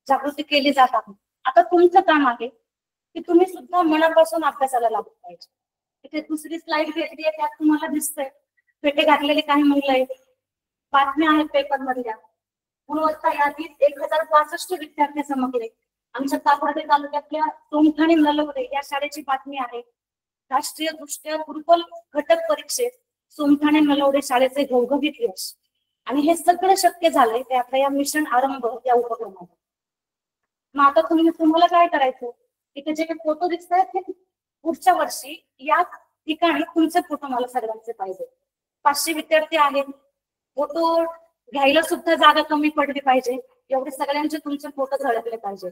जागृती केली जात आहे. आता तुमचं काम आहे की तुम्ही सुद्धा मनापासून अभ्यासाला लागू पाहिजे. इथे दुसरी स्लाइड घेतली आहे, त्यात तुम्हाला दिसतंय पेटे घातलेली काही मुलं आहेत, बातम्या आहेत पेपर मधल्या. गुणवत्ता यादीत 1065 विद्यार्थी समजले. आमच्या तापडे तालुक्यातल्या सोमठाणे नलवडे या शाळेची बातमी आहे. राष्ट्रीय दृष्ट्या गुरुकुल घटक परीक्षेत सोमठाणे नलवडे शाळेचे घवघवीत यश. आणि हे सगळं शक्य झालंय ते आपल्या या मिशन आरंभ या उपक्रमात. मग आता तुम्हाला काय करायचं, इथे जे काही फोटो दिसत आहेत ते पुढच्या वर्षी या ठिकाणी तुमचे फोटो मला सर्वांचे पाहिजे. 500 विद्यार्थी आहेत, फोटो घ्यायला सुद्धा जागा कमी पडली पाहिजे, एवढे सगळ्यांचे तुमचे फोटो झळकले पाहिजे.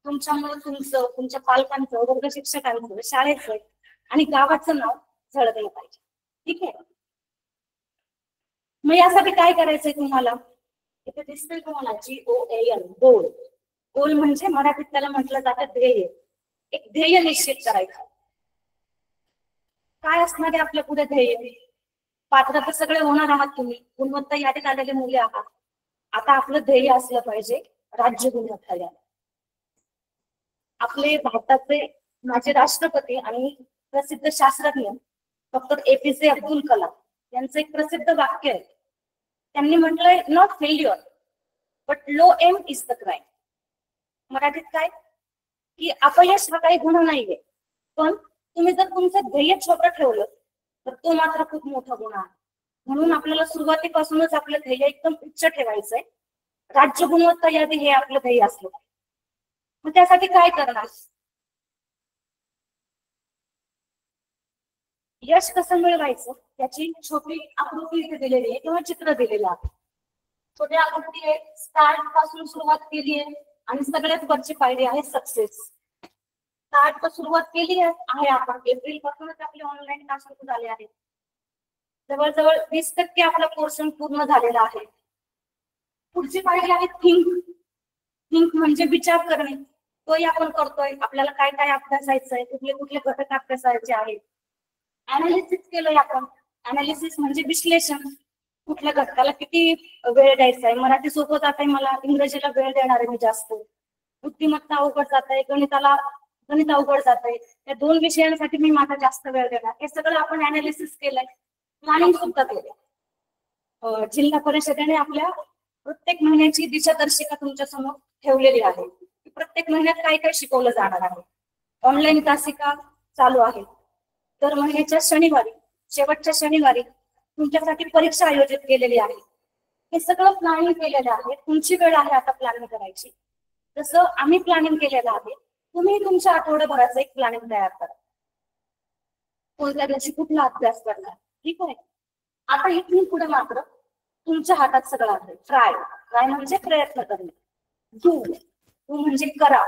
तुमच्यामुळे तुमचं, तुमच्या पालकांचं, वर्ग शिक्षकांचं, शाळेचं आणि गावाचं नाव झळकलं पाहिजे. ठीक आहे. मग यासाठी काय करायचंय तुम्हाला, इथे दिसतंय तुम्हाला GOAL, गोल. गोल म्हणजे मराठीत त्याला म्हटलं जातं ध्येय. एक ध्येय निश्चित करायचं. काय असणार आहे आपल्या पुढे ध्येय? पात्रता सगळे होणार आहात तुम्ही, गुणवत्ता यादीत आलेले मुले आहात. आता आपलं ध्येय असलं पाहिजे राज्य गुणवत्ता यादी. आपले भारताचे माजी राष्ट्रपती आणि प्रसिद्ध शास्त्रज्ञ डॉक्टर APJ अब्दुल कलाम यांचं एक प्रसिद्ध वाक्य आहे. त्यांनी म्हटलंय, not failure but low aim is the crime. मराठीत काय की अपयश हा काही गुन्हा नाहीये, पण तुम्ही जर तुमचं ध्येय छोटं ठेवलं तर तो मात्र खूप मोठा गुन्हा आहे. म्हणून आपल्याला सुरुवातीपासूनच आपलं ध्येय एकदम उच्च ठेवायचंय. राज्य गुणवत्ता यादी हे आपलं ध्येय असलं. मग त्यासाठी काय करणार? यश कसं मिळवायचं त्याची छोटी आकृती इथे दिलेली आहे किंवा चित्र दिलेलं आहे. छोटी आकृती आहे, स्टार्ट पासून सुरुवात केली आहे आणि सगळ्यात वरची पायरी आहे सक्सेस. स्टार्ट तर सुरुवात केली आहे आपण, एप्रिल पासूनच आपले ऑनलाईन क्लास सुरू झाले आहेत. जवळजवळ 20% आपला पोर्शन पूर्ण झालेला आहे. पुढची पायरी आहे थिंक. थिंक म्हणजे विचार करणे. तोही आपण करतोय. आपल्याला काय काय अभ्यासायचंय, कुठले कुठले घटक अभ्यासायचे आहेत. अनालिसिस केलंय आपण. अनालिसिस म्हणजे विश्लेषण. कुठल्या घटकाला किती वेळ द्यायचा आहे. मराठी सोपं जात आहे मला, इंग्रजीला वेळ देणार आहे मी जास्त. बुद्धिमत्ता अवघड जात आहे, गणित अवघड जात आहे. त्या 2 विषयांसाठी मी माझा जास्त वेळ देणार. हे सगळं आपण अनालिसिस केलंय. प्लॅनिंग सुद्धा केलंय. जिल्हा परिषदेने आपल्या प्रत्येक महिन्याची दिशादर्शिका तुमच्या समोर ठेवलेली आहे. प्रत्येक महिन्यात काय काय शिकवलं जाणार आहे. ऑनलाईन तासिका चालू आहे. दर महिन्याच्या शनिवारी, शेवटच्या शनिवारी तुमच्यासाठी परीक्षा आयोजित केलेली आहे. हे सगळं प्लॅनिंग केलेलं आहे. तुमची वेळ आहे आता प्लॅनिंग करायची. जसं आम्ही प्लॅनिंग केलेलं आहे, तुम्ही तुमच्या आठवड्याभराचं एक प्लॅनिंग तयार करा. कोणत्या दिवशी कुठला अभ्यास करणार. ठीक आहे. आता इथून पुढे मात्र तुमच्या हातात सगळं आहे. ट्राय म्हणजे प्रयत्न करणे. डू म्हणजे करा,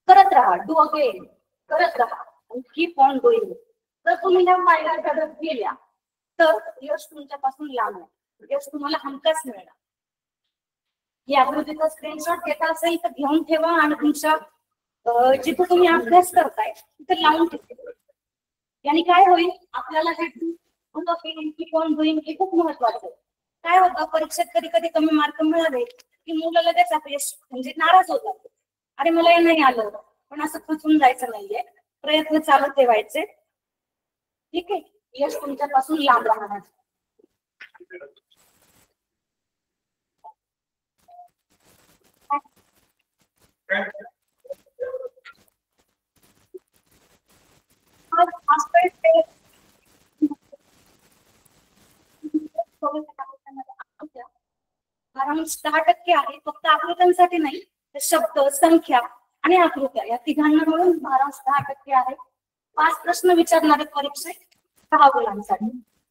करत राहा. डू अगेन, करत राहा. Keep on doing. जर तुम्ही या पायऱ्या चढत गेल्या तर यश तुमच्यापासून लांब आहे. यश तुम्हाला हमखास मिळणार. या आकृतीचा स्क्रीनशॉट घेता असेल तर घेऊन ठेवा आणि तुमच्या जिथे तुम्ही अभ्यास करताय तिथे लावून ठेवा. याने काय होईल, आपल्याला हे कीप ऑन डुईंग हे खूप महत्वाचं आहे. काय होतं, परीक्षेत कधी कधी कमी मार्क मिळाले की मुलं लगेच अपयश म्हणजे नाराज होतात. अरे मला हे नाही आलं. पण असं खचून जायचं नाहीये, प्रयत्न चालू ठेवायचे. ठीक आहे. यश तुमच्यापासून लांब राहणार. कारण 10% आहे फक्त आकृत्यांसाठी नाही, शब्द, संख्या आणि आकृत्या या तिघांना मिळून 10% आहे. 5 प्रश्न विचारणारे परीक्षेत 6 गुणांसाठी.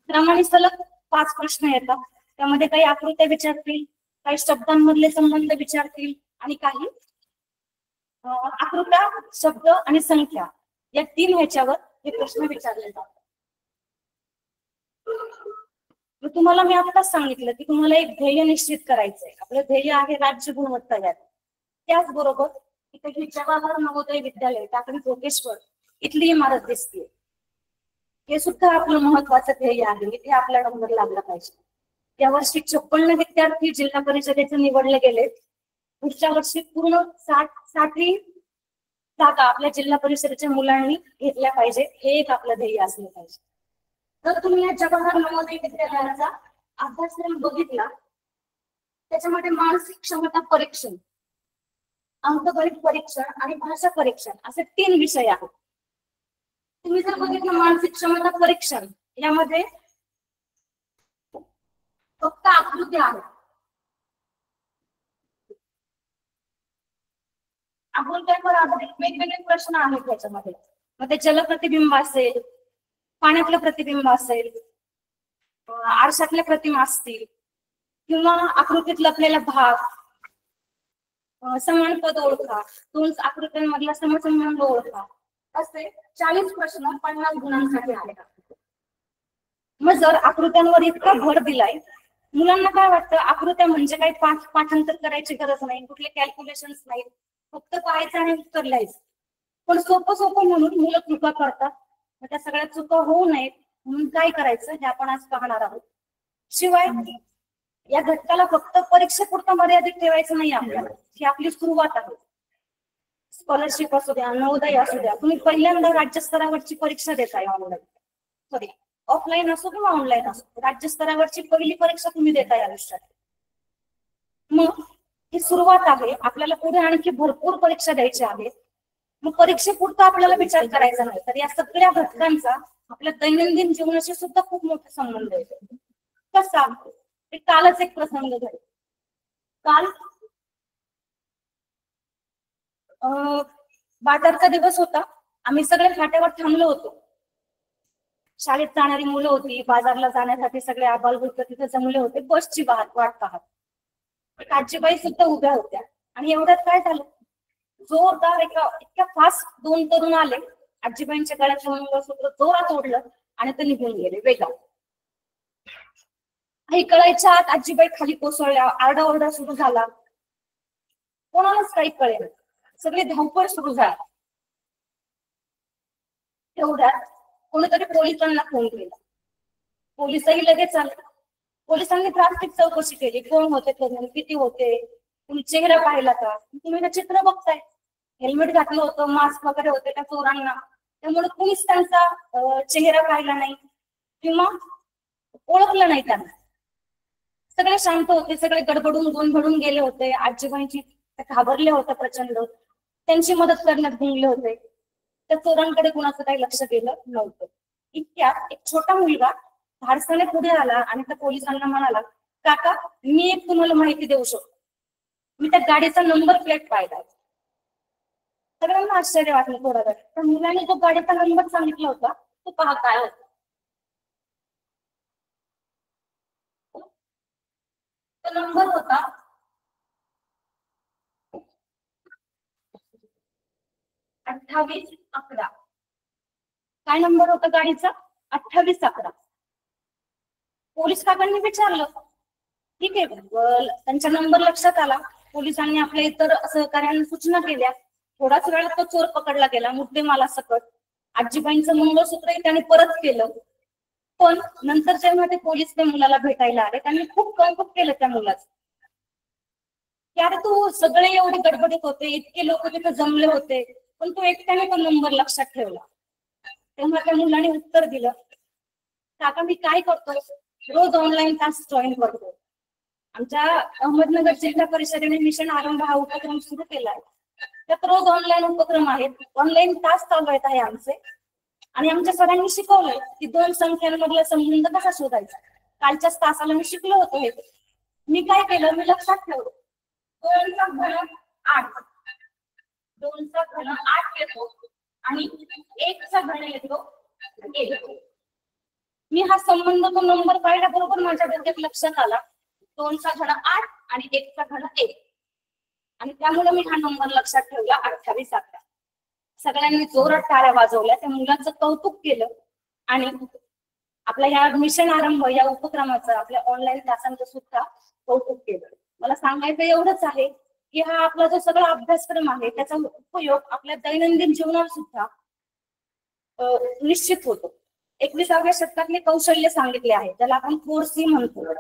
क्रमाने सलग 5 प्रश्न येतात. त्यामध्ये काही आकृत्या विचारतील, काही शब्दांमधले संबंध विचारतील आणि काही आकृत्या, शब्द आणि संख्या या 3 ह्याच्यावर हे प्रश्न विचारले जातात. तुम्हाला मी आताच सांगितलं की तुम्हाला एक ध्येय निश्चित करायचंय. आपलं ध्येय आहे राज्य गुणवत्ता यादी. त्याचबरोबर इथे ही जवाहर नवोदय विद्यालय टाकळी जोगेश्वर इथली इमारत दिसते. हे सुद्धा आपलं महत्वाचं ध्येय आहे. इथे आपला नंबर लागला पाहिजे. यावर्षी 56 विद्यार्थी जिल्हा परिषदेचे निवडले गेले. पुढच्या वर्षी पूर्ण 60 जागा आपल्या जिल्हा परिषदेच्या मुलांनी घेतल्या पाहिजे, हे एक आपलं ध्येय असलं पाहिजे. तर तुम्ही या जवाहर नवोदय विद्यालयाचा अभ्यासक्रम बघितला, त्याच्यामध्ये मानसिक क्षमता परीक्षण, अंकगणित परीक्षण आणि भाषा परीक्षण असे 3 विषय आहेत. तुम्ही जर बघितलं मानसिक क्षमता परीक्षण, यामध्ये फक्त आकृत्या आहेत. आकृत्यांवर आधारित वेगवेगळे प्रश्न आहेत त्याच्यामध्ये. मग ते जलप्रतिबिंब असेल, पाण्यातलं प्रतिबिंब असेल, आरशातल्या प्रतिमा असतील, किंवा आकृतीत लपलेला भाग, समान पद ओळखा, 2 आकृत्यांमधला समसंबंध ओळखा, असे 40 प्रश्न 50 गुणांसाठी आहेत. मग जर आकृत्यांवर इतका भर दिलाय, मुलांना काय वाटतं आकृत्या म्हणजे काही पाठांतर करायची गरज नाही, कुठले कॅल्क्युलेशन्स नाही, फक्त पाहायचं आणि उत्तर लिहायचं. पण सोपं म्हणून मुलं चुका करतात. मग त्या सगळ्या चुका होऊ नयेत म्हणून काय करायचं हे आपण आज पाहणार आहोत. शिवाय या घटकाला फक्त परीक्षेपुरता मर्यादित ठेवायचं नाही आपल्याला, ही आपली सुरुवात आहे. स्कॉलरशिप असू द्या, नवोदय असू द्या, तुम्ही पहिल्यांदा राज्यस्तरावरची परीक्षा देताय ऑनलाईन, सॉरी ऑफलाईन असो किंवा ऑनलाईन असो, राज्यस्तरावरची पहिली परीक्षा तुम्ही देताय आयुष्यात. मग ही सुरुवात आहे, आपल्याला पुढे आणखी भरपूर परीक्षा द्यायच्या आहेत. मग परीक्षेपुरता आपल्याला विचार करायचा नाही, तर या सगळ्या घटकांचा आपल्या दैनंदिन जीवनाशी सुद्धा खूप मोठा संबंध आहे. कसा? कालच एक प्रसंग घडला. काल बाजारचा दिवस होता, आम्ही सगळे फाट्यावर थांबलो होतो. शाळेत जाणारी मुलं होती, बाजारला जाण्यासाठी सगळे आबालवृद्ध तिथे जमले होते, बसची वाट पाहत. आजीबाई सुद्धा उभ्या होत्या. आणि एवढ्यात काय झालं, जोरदार इतक्या फास्ट 2 तरुण आले, आजीबाईंच्या गळ्यातलं मंगळसूत्र जोरात ओढलं आणि ते निघून गेले वेगात. हे कळायच्या आत आजीबाई खाली कोसळल्या, आरडाओरडा सुरू झाला, कोणालाच काही कळेल, सगळी धावपळ सुरू झाली. तेवढ्यात कोणीतरी पोलिसांना फोन केला. पोलिसही लगेच आले. पोलिसांनी ट्रॅफिक चौकशी केली, कोण होते तरुण, किती होते, तुम्ही चेहरा पाहिला का, तुम्ही ते चित्र बघताय, हेल्मेट घातलं होतं, मास्क वगैरे होते त्या चोरांना, त्यामुळे कुणीच त्यांचा चेहरा पाहिला नाही किंवा ओळखलं नाही त्यांना. सगळे शांत होते, सगळे गडबडून गोंधळून गेले होते. आजीबाईंची घाबरले होते प्रचंड, त्यांची मदत करण्यात गुंगले होते. त्या चोरांकडे कुणाचं काही लक्ष गेलं नव्हतं. इतक्यात एक छोटा मुलगा धाडसाने पुढे आला आणि त्या पोलिसांना म्हणाला, काका मी एक तुम्हाला माहिती देऊ शकतो, मी त्या गाडीचा नंबर प्लेट पाहिला. सगळ्यांना आश्चर्य वाटलं थोडा वेळ. तर मुलाने जो गाडीचा नंबर सांगितला होता तो पहा काय होता. तो नंबर होता 2811. काय नंबर होता गाडीचा? 2811. पोलीस काकांनी विचारलं, ठीक आहे, त्यांचा नंबर लक्षात आला. पोलिसांनी आपल्या इतर सहकार्यांना सूचना केल्या. थोडाच वेळात तो चोर पकडला गेला, मुद्देमाला सकट. आजीबाईंचं मंगळसूत्रही त्याने परत केलं. पण नंतर जेव्हा ते पोलीस त्या मुलाला भेटायला आले, त्यांनी खूप कौतुक केलं त्या मुलाचं, की अरे तू सगळे एवढे गडबडीत होते, इतके लोक तिथे जमले होते, पण तू एकट्याने तो नंबर लक्षात ठेवला. तेव्हा त्या मुलाने उत्तर दिलं, काका मी काय करतो, रोज ऑनलाईन क्लास जॉईन करतो. आमच्या अहमदनगर जिल्हा परिषदेने मिशन आरंभ हा उपक्रम सुरू केला आहे. त्यात रोज ऑनलाईन उपक्रम आहेत, ऑनलाईन तास चालू आहेत आमचे. आणि आमच्या सरांनी शिकवलंय की 2 संख्यांमधला संबंध कसा शोधायचा. कालच्याच तासाला मी शिकलो होतो हे. मी काय केलं, मी लक्षात ठेवलं 2 चा घन 8, 2 चा घन 8 येतो आणि 1 चा घन येतो 1. मी हा संबंध तो नंबर पाहिल्याबरोबर माझ्या डोक्यात लक्षात आला, 2 चा घन 8 आणि 1 चा घन 1. आणि त्यामुळे मी हा नंबर लक्षात ठेवला 2811. सगळ्यांनी जोरात टाळ्या वाजवल्या, त्या मुलाचं कौतुक केलं आणि आपल्या ह्या मिशन आरंभ या उपक्रमाचं, आपल्या ऑनलाईन तासांचं सुद्धा कौतुक केलं. मला सांगायचं एवढंच आहे की हा आपला जो सगळा अभ्यासक्रम आहे त्याचा उपयोग आपल्या दैनंदिन जीवनात सुद्धा निश्चित होतो. 21व्या शतकातले कौशल्य सांगितले आहे, त्याला आपण 4C म्हणतो.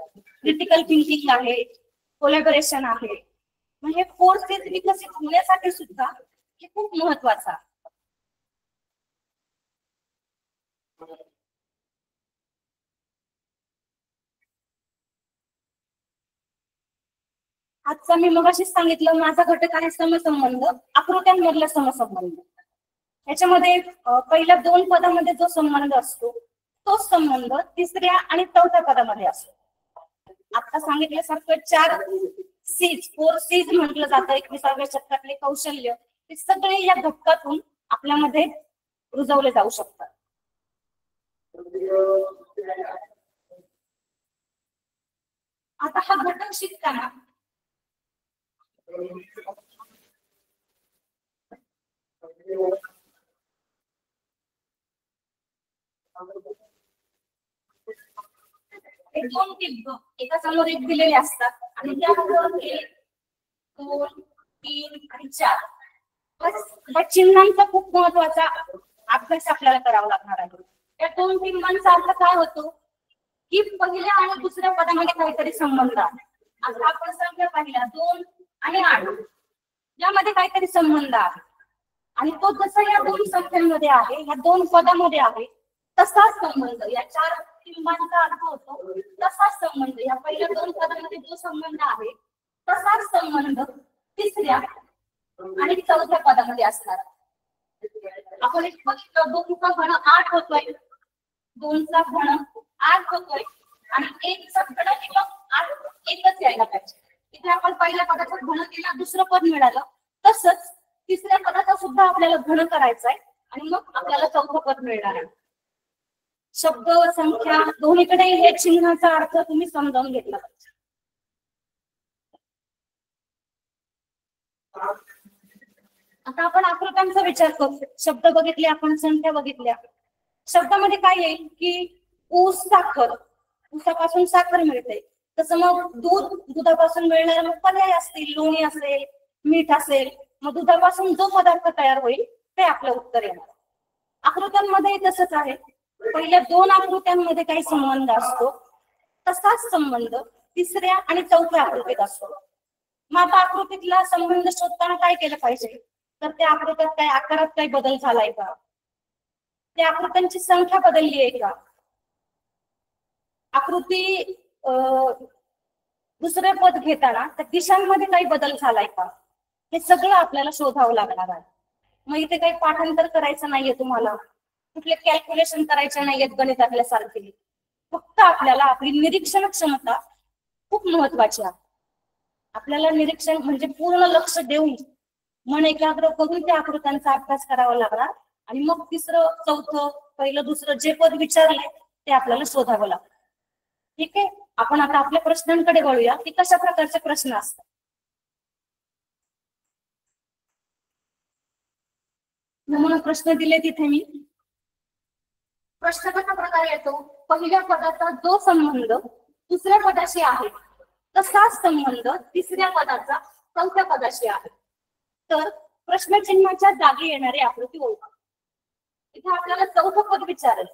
क्रिटिकल थिंकिंग आहे, कोलॅबोरेशन आहे, म्हणजे फोर्सेस विकसित होण्यासाठी सुद्धा हे खूप महत्वाचं आहे. आजचा मी मगाशीच सांगितलं माझा घटक आहे समसंबंध, आकृत्यांमधला समसंबंध. याच्यामध्ये पहिल्या दोन पदामध्ये जो संबंध असतो तोच संबंध तिसऱ्या आणि चौथ्या पदामध्ये असतो. आता सांगितल्यासारखं 4 सीज म्हटलं जातं 21व्या शतकातले कौशल्य, ते सगळे या घटकातून आपल्यामध्ये रुजवले जाऊ शकतात. आता हा घटक शिकताना दोन टिप एका समोर एक दिलेले असतात आणि त्यामध्ये 2, 3 आणि 4 या चिन्हांचा खूप महत्वाचा अभ्यास आपल्याला करावा लागणार आहे. या दोन टिंबांचा अर्थ काय होतो की पहिल्या आणि दुसऱ्या पदामध्ये काहीतरी संबंध आहे. आता आपण संख्या पाहिल्या 2 आणि 8 यामध्ये काहीतरी संबंध आहे आणि तो जसा या दोन संख्यांमध्ये आहे, या दोन पदामध्ये आहे, तसाच संबंध या 4 टिंबांचा अर्थ होतो तसाच संबंध या पहिल्या दोन पदामध्ये जो संबंध आहे तसाच संबंध तिसऱ्या आणि चौथ्या पदामध्ये असणार. आपण एक बघितलं 2चा घन 8 होतोय, 2चा घन 8 होतोय आणि 1चा घन किंवा 8 एकच यायला पाहिजे. इथे आपण पहिल्या पदाचा घन केला, दुसरं पद मिळालं. तसंच तिसऱ्या पदाचा सुद्धा आपल्याला घन करायचा आहे आणि मग आपल्याला चौथं पद मिळणार आहे. शब्द संख्या दोन्हीकडे हे चिन्हाचा अर्थ तुम्ही समजावून घेतला पाहिजे. आता आपण आकृत्यांचा विचार करू. शब्द बघितले आपण, संख्या बघितल्या. शब्दामध्ये काय येईल की ऊस साखर, ऊसापासून साखर मिळते. तसं मग दूध, दुधापासून मिळणारे मग पर्याय असतील, लोणी असेल, मीठ असेल. मग दुधापासून जो पदार्थ तयार होईल ते आपलं उत्तर येणार. आकृत्यांमध्ये तसंच आहे. पहिल्या दोन आकृत्यांमध्ये काही संबंध असतो तसाच संबंध तिसऱ्या आणि चौथ्या आकृतीत असतो. मग आता आकृतीतला संबंध शोधताना काय केलं पाहिजे तर त्या आकृत्यात काही आकारात काही बदल झालाय का, त्या आकृत्यांची संख्या बदलली आहे का, आकृती दुसरे पद घेताना त्या दिशांमध्ये काही बदल झालाय का, हे सगळं आपल्याला शोधावं लागणार आहे. मग इथे काही पाठांतर करायचं नाहीये तुम्हाला, कुठले कॅल्क्युलेशन करायचे नाहीयेत गणितातल्या सारखे. फक्त आपल्याला आपली निरीक्षण क्षमता खूप महत्वाची आहे. आपल्याला निरीक्षण म्हणजे पूर्ण लक्ष देऊन मन एकाग्र करून त्या आकृत्यांचा अभ्यास करावा लागणार आणि मग तिसरं, चौथं, पहिलं, दुसरं जे पद विचारले ते आपल्याला शोधावं लागतं. ठीक आहे, आपण आता आपल्या प्रश्नांकडे वळूया की कशा प्रकारचे प्रश्न असतात. नमुना प्रश्न दिले तिथे मी. प्रश्न कशा प्रकारे येतो, पहिल्या पदाचा जो संबंध दुसऱ्या पदाशी आहे तसाच संबंध तिसऱ्या पदाचा चौथ्या पदाशी आहे. तर प्रश्नचिन्हाच्या जागी येणारी आकृती ओळखा. इथे आपल्याला चौथं पद विचारलं,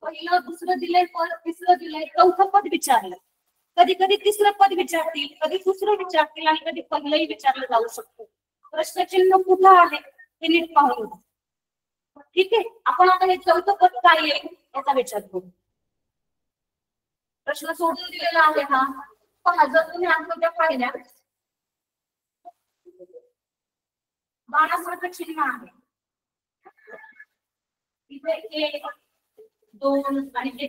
पहिलं दुसरं दिलंय पद, तिसरं दिलंय, चौथं पद विचारलं. कधी कधी तिसरं पद विचारतील, कधी दुसरं विचारतील आणि कधी पहिलंही विचारलं जाऊ शकतं. प्रश्नचिन्ह कुठं आहे हे नीट पाहून. ठीक आहे, आपण आता हे चौथं पद काय आहे याचा विचार करू. प्रश्न सोडून दिलेला आहे हा. पहा, जर तुम्ही आकृत्या पाहिल्या, बाणासारखं चिन्ह आहे. इथे 1, 2 आणि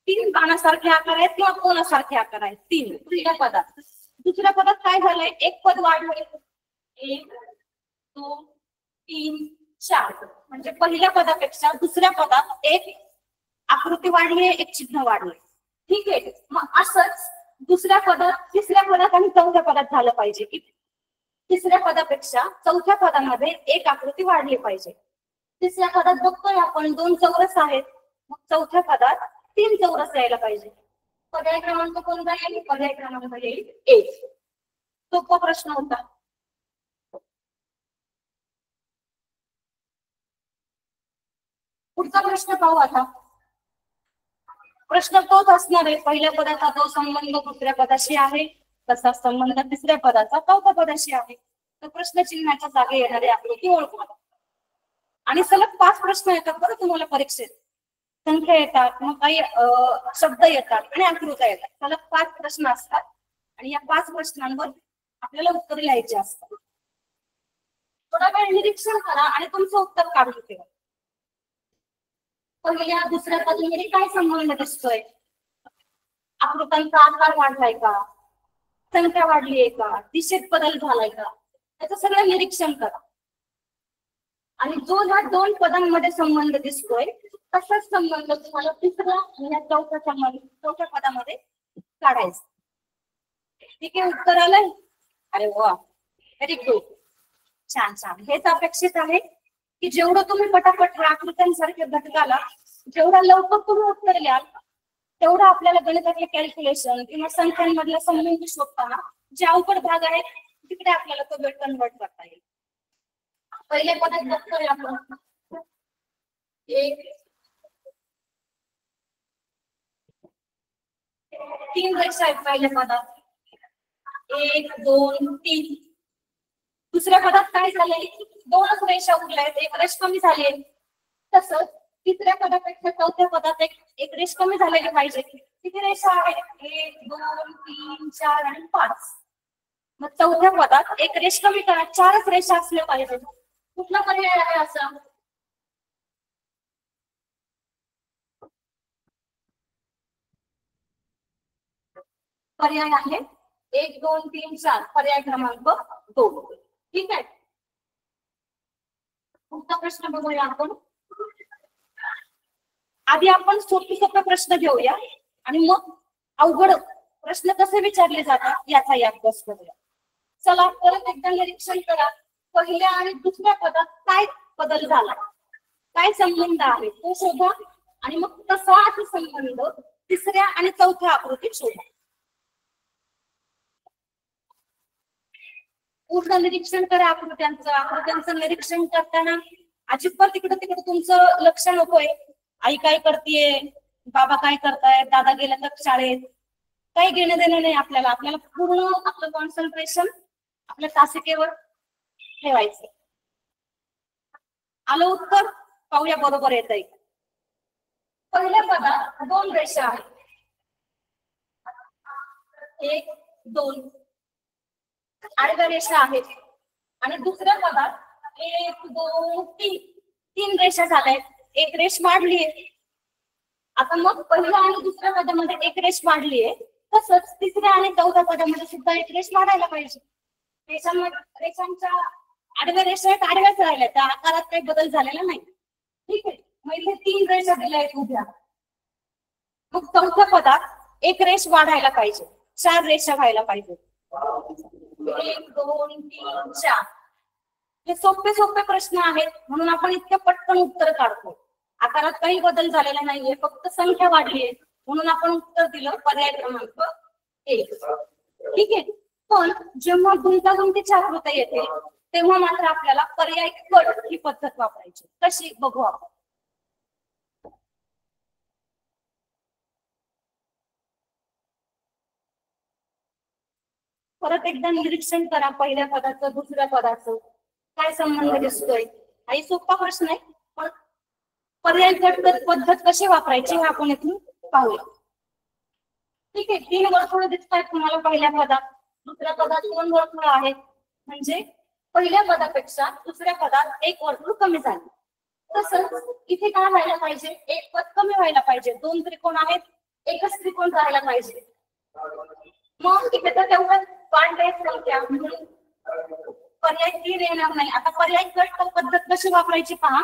3 बाणासारखे आकार आहेत किंवा कोणासारखे आकार आहेत. 3 पहिल्या पदात. दुसऱ्या पदात काय झालंय, एक पद वाढलंय. 1, 2, 3, 4 म्हणजे पहिल्या पदापेक्षा दुसऱ्या पदात एक आकृती वाढली, एक चिन्ह वाढले. ठीक आहे, मग असंच दुसऱ्या पदात, तिसऱ्या पदात आणि चौथ्या पदात झालं पाहिजे की तिसऱ्या पदापेक्षा चौथ्या पदामध्ये एक आकृती वाढली पाहिजे. तिसऱ्या पदात बघतोय आपण 2 चौरस आहेत, मग चौथ्या पदात 3 चौरस यायला पाहिजे. पर्याय क्रमांक कोणता येईल, पर्याय क्रमांक येईल 1. सोपा प्रश्न होता. पुढचा प्रश्न पाहू आता. प्रश्न तोच असणार आहे, पहिल्या पदाचा जो संबंध दुसऱ्या पदाशी आहे तसा संबंध तिसऱ्या पदाचा चौथ्या पदाशी आहे. तर प्रश्नचिन्हाच्या जागी येणारी आकृती ओळखा. आणि सलग 5 प्रश्न येतात बरं तुम्हाला परीक्षेत. संख्या येतात, मग काही शब्द येतात आणि आकृत्या येतात. सलग 5 प्रश्न असतात आणि या 5 प्रश्नांवर आपल्याला उत्तर लिहायचे असतात. थोडा वेळ निरीक्षण करा आणि तुमचं उत्तर काढून ठेवा. पहिल्या दुसऱ्या पदामध्ये काय संबंध दिसतोय? आकृत्यांचा आकार वाढलाय का, संख्या वाढली आहे का, दिशेत बदल झालाय का, त्याचं सगळं निरीक्षण करा. आणि जो ह्या 2 पदांमध्ये संबंध दिसतोय तसाच संबंध तुम्हाला तिसऱ्या आणि या चौथ्या पदामध्ये काढायचा. ठीक आहे, उत्तर आलंय? अरे वा, व्हेरी गुड, छान छान. हेच अपेक्षित आहे की जेवढं तुम्ही पटापट आकृत्यांसारख्या घटकाला जेवढा लवकर तुम्ही उत्तर द्याल तेवढं आपल्याला गणितातले कॅल्क्युलेशन किंवा संख्यांमधला संबंध शोधताना जे अवघड भाग आहेत तिकडे आपल्याला तो वेळ कन्वर्ट करता येईल. पहिले पदात बघतोय आपण 3 रेषा आहेत पहिल्या पदात, 1 2 3. दुसऱ्या पदात काय झालंय? 2च रेषा उरल्या आहेत, 1 रेष कमी झाली. तसंच तिसऱ्या पदापेक्षा चौथ्या पदात एक रेष कमी झालेली पाहिजे. किती रेषा आहेत? 1 2 3 4 आणि 5. मग चौथ्या पदात एक रेष कमी करा, 4च रेषा असल्या पाहिजे. कुठला पर्याय आहे असा? पर्याय आहे 1 2 3 4, पर्याय क्रमांक 2. ठीक आहे, पुढचा प्रश्न बघूया आपण. आधी आपण सोपे प्रश्न घेऊया आणि मग अवघड प्रश्न कसे विचारले जातात याचा अभ्यास करूया. चला परत एकदा निरीक्षण करा. पहिल्या आणि दुसऱ्या पदात काय बदल झाला, काय संबंध आहे तो शोधा आणि मग तसाच संबंध तिसऱ्या आणि चौथ्या आकृतीत शोधा. पूर्ण निरीक्षण करा आकृत्यांचं निरीक्षण करताना अजिबात तिकडे तुमचं लक्ष नकोय. आई काय करतेय, बाबा काय करतायत, दादा गेला तर शाळेत, काही घेणं देणं नाही आपल्याला. आपल्याला पूर्ण आपलं कॉन्सन्ट्रेशन आपल्या तासिकेवर ठेवायचं. आलं उत्तर? पाहूया बरोबर येत आहे. पहिल्या पदात 2 रेषा आहेत, 1 2 आडव्या रेषा आहेत. आणि दुसऱ्या पदात 1 2 3 रेषा झाल्या. एक रेष वाढलीये. आता मग पहिल्या आणि दुसऱ्या पदामध्ये एक रेष वाढलीये, तसंच तिसऱ्या आणि चौथ्या पदामध्ये सुद्धा एक रेष वाढायला पाहिजे. रेषांच्या आडव्या रेषा आहेत, आडव्याच राहिल्या, त्या आकारात काही बदल झालेला नाही. ठीक आहे, मग इथे 3 रेषा दिल्या आहेत उभ्या. मग चौथ्या पदात एक रेष वाढायला पाहिजे, 4 रेषा व्हायला पाहिजे. 1 2 3 4. हे सोपे प्रश्न आहेत म्हणून आपण इतके पटकन उत्तर काढतो. आकारात काही बदल झालेला नाहीये, फक्त संख्या वाढली आहे म्हणून आपण उत्तर दिलं पर्याय क्रमांक 1. ठीक आहे, पण जेव्हा गुंतागुंतीच्या आकृत्या येते तेव्हा मात्र आपल्याला पर्याय कट ही पद्धत वापरायची. कशी बघू आपण. परत एकदा निरीक्षण करा पहिल्या पदाचं दुसऱ्या पदाचं काय संबंध दिसतोय. काही सोपा प्रश्न आहे, पण पर्याय कट पद्धत कशी वापरायची हे आपण इथून पाहूया. ठीक आहे, 3 वर्तुळ दिसत आहेत तुम्हाला पहिल्या पदात. दुसऱ्या पदात 2 वर्तुळ आहेत, म्हणजे पहिल्या पदापेक्षा दुसऱ्या पदात 1 वर्तुळ कमी झाले. तसंच इथे काय व्हायला पाहिजे, 1 पद कमी व्हायला पाहिजे. 2 त्रिकोण आहेत, एकच त्रिकोण राहायला पाहिजे. मग इथे तर तेवढं वाढलंय संख्या म्हणून पर्याय 3 येणार नाही. आता पर्याय कट पद्धत कशी वापरायची पहा.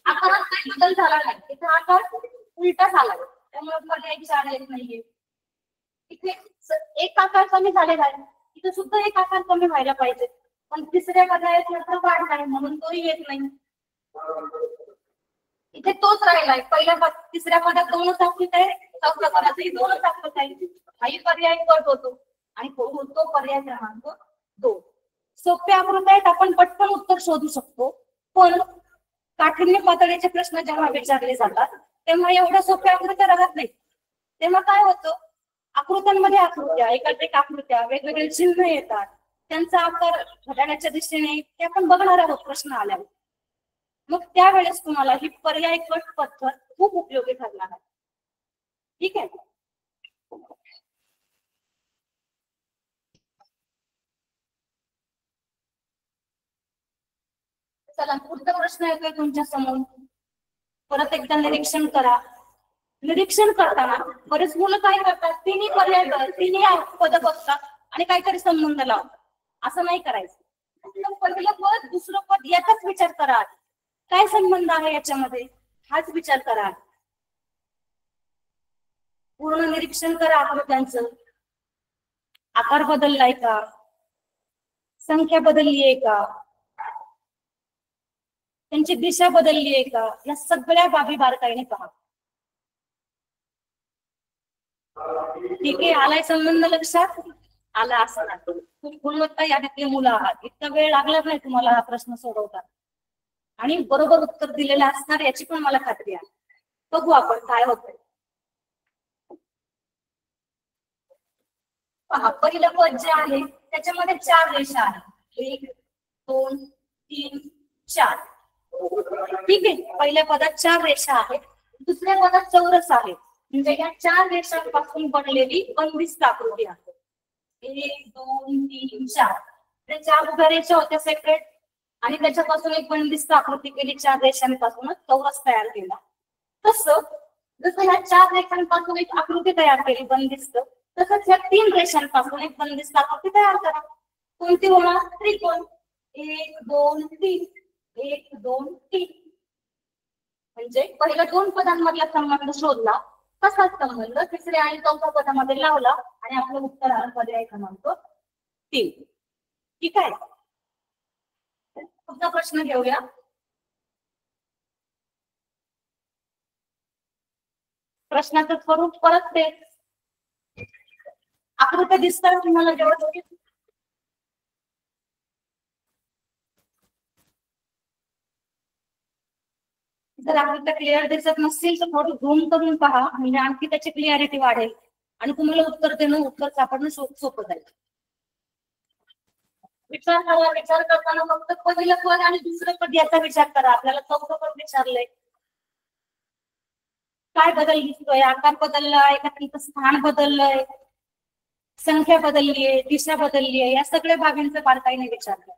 आकारात काही बदल झाला नाही, इथे आकार उलटा झाला त्यामुळे पर्याय 4 येत नाहीये. इथे एक आकार कमी झालेला आहे, इथे सुद्धा एक आकार कमी व्हायला पाहिजे, पण तिसऱ्या पर्यायात मात्र वाढ नाही म्हणून तोही येत नाही. इथे तोच राहिलाय. तिसऱ्या पदात 2च आकृत आहे, चौथ्या पदातही 2च आकृत आहे. काही पर्याय कट होतो आणि तो पर्याय क्रमांक 2. सोप्या आकृत्या आहेत, आपण पटकन उत्तर शोधू शकतो, पण काठिण्य पातळीचे प्रश्न जेव्हा विचारले जातात तेव्हा एवढ्या सोप्या आकृत्या राहत नाही. तेव्हा काय होतं, आकृत्यांमध्ये आकृत्या, एकात एक आकृत्या, वेगवेगळे चिन्ह येतात, त्यांचा आकार घड्याळाच्या दिशेने ते आपण बघणार आहोत प्रश्न आल्यावर. मग त्यावेळेस तुम्हाला ही पर्याय कट पद्धत खूप उपयोगी ठरणार आहे. ठीक आहे. चला पुढचा प्रश्न येतोय तुमच्या समोर. परत एकदा निरीक्षण करा. निरीक्षण करताना बरेच मुलं काय करतात, तिन्ही पर्याय तिन्ही पद बघतात आणि काहीतरी संबंध लावतात. असं नाही करायचं. पहिलं पद दुसरं पद याचाच विचार करा. काय संबंध आहे याच्यामध्ये हाच विचार करा. पूर्ण निरीक्षण करा आकृत्यांचं. आकार बदललाय का, संख्या बदलली आहे का, त्यांची दिशा बदलली आहे का, या सगळ्या बाबी बारकाईने पहा. ठीक आहे, आलाय संबंध लक्षात आला असं तुम्ही गुणवत्ता यादीतले मुलं आहात. इतका वेळ लागला नाही तुम्हाला हा प्रश्न सोडवता आणि बरोबर उत्तर दिलेलं असणार याची पण मला खात्री आहे. बघू आपण काय होतंय. पहा, पहिलं पद जे आहे त्याच्यामध्ये 4 रेषा आहेत. 1 2 3 4. ठीक आहे, पहिल्या पदात 4 रेषा आहेत, दुसऱ्या पदात चौरस आहे. म्हणजे या 4 रेषांपासून बनलेली बंदिस्त आकृती आहे. 1 2 3 4. त्या 4 उभ्या रेषा होत्या सेपरेट आणि त्याच्यापासून एक बंदिस्त आकृती केली. 4 रेषांपासूनच चौरस तयार केला. तसं जसं ह्या 4 रेषांपासून एक आकृती तयार केली बंदिस्त, तसंच या 3 रेषांपासून एक बंदिस्त आकृती तयार करा. कोणती होणार? त्रिकोण. 1 2 3 1 2 3. म्हणजे पहिल्या 2 पदांमधला संबंध शोधला, तसाच संबंध तिसऱ्या आणि चौथ्या पदामध्ये लावला आणि आपलं उत्तर आलं पर्याय क्रमांक 3. ठीक आहे. पुढचा प्रश्न घेऊया. प्रश्नाचं स्वरूप परत ते आकृत्या दिसतात तुम्हाला व्यवस्थित. जर आकृत्या क्लिअर दिसत नसतील तर थोडं झूम करून पहा म्हणजे आणखी त्याची क्लिअरिटी वाढेल आणि तुम्हाला उत्तर सापडणं सोपं जाईल. विचार करताना फक्त पहिलं पद आणि दुसरं पद याचा विचार करा. आपल्याला चौथं पद विचारलंय. काय बदल दिसतोय? आकार बदललाय का तिचं स्थान बदललंय, संख्या बदललीये, दिशा बदललीये, या सगळ्या बाबींचं बारकाईने विचारलं.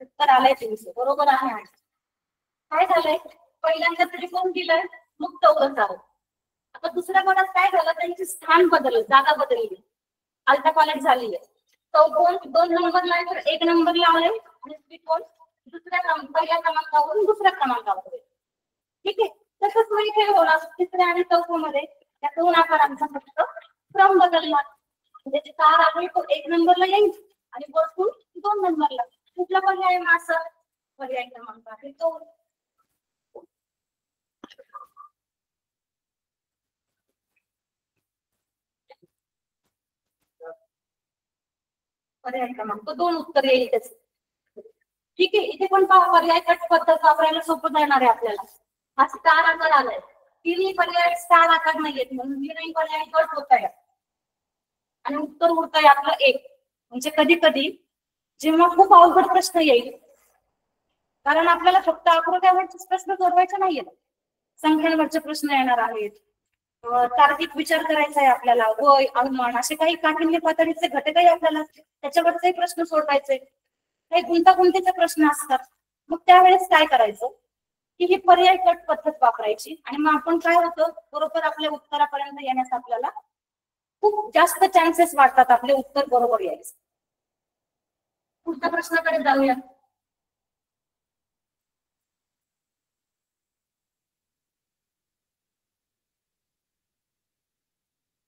उत्तर आलंय तुमचं बरोबर आहे. काय झालंय, पहिल्यांदा त्रिकोण दिलंय, मग चौरस आलं. आता दुसऱ्या पदात काय झालं, त्यांचे स्थान बदललं, जागा बदलली, अल्टापालट झाली आहे. चौकोन 2 नंबरला आहे तर 1 नंबरला आले आणि त्रिकोण पहिल्या क्रमांकावरून दुसऱ्या क्रमांकावर. ठीक आहे, तसंच मी हे होणार तिसऱ्या आणि चौकोमध्ये त्या 2 आकारांचा फक्त क्रम बदलला. म्हणजे जे कार आहे तो 1 नंबरला येईल आणि वर्तुळ 2 नंबरला. कुठला पर्याय मासा? पर्याय क्रमांक आहे तो. पर्याय क्रमांक 2 उत्तर येईल त्याच. ठीक आहे, इथे पण पर्याय कट पद्धत वापरायला सोपं जाणार आहे आपल्याला. हा स्टार आकार आलाय, तिन्ही पर्याय स्टार आकार नाहीयेत म्हणून तिन्ही पर्याय कट होत आहे आणि उत्तर उरत आहे आपलं 1. म्हणजे कधी कधी जेव्हा खूप अवघड प्रश्न येईल, कारण आपल्याला फक्त आकृत्यावरचे प्रश्न सोडवायचे नाहीयेत, संख्यांवरचे प्रश्न येणार आहेत, तार्किक विचार करायचा आहे आपल्याला, वय अनुमान असे काही काठिण्य पातळीचे घटकही आपल्याला त्याच्यावरचे प्रश्न सोडवायचे, काही गुंतागुंतीचे प्रश्न असतात. मग त्यावेळेस काय करायचं की ही पर्याय कट पद्धत वापरायची आणि मग आपण काय होतं, बरोबर आपल्या उत्तरापर्यंत येण्यास आपल्याला खूप जास्त चान्सेस वाटतात आपले उत्तर बरोबर यायचं. पुढच्या प्रश्नाकडे जाऊया.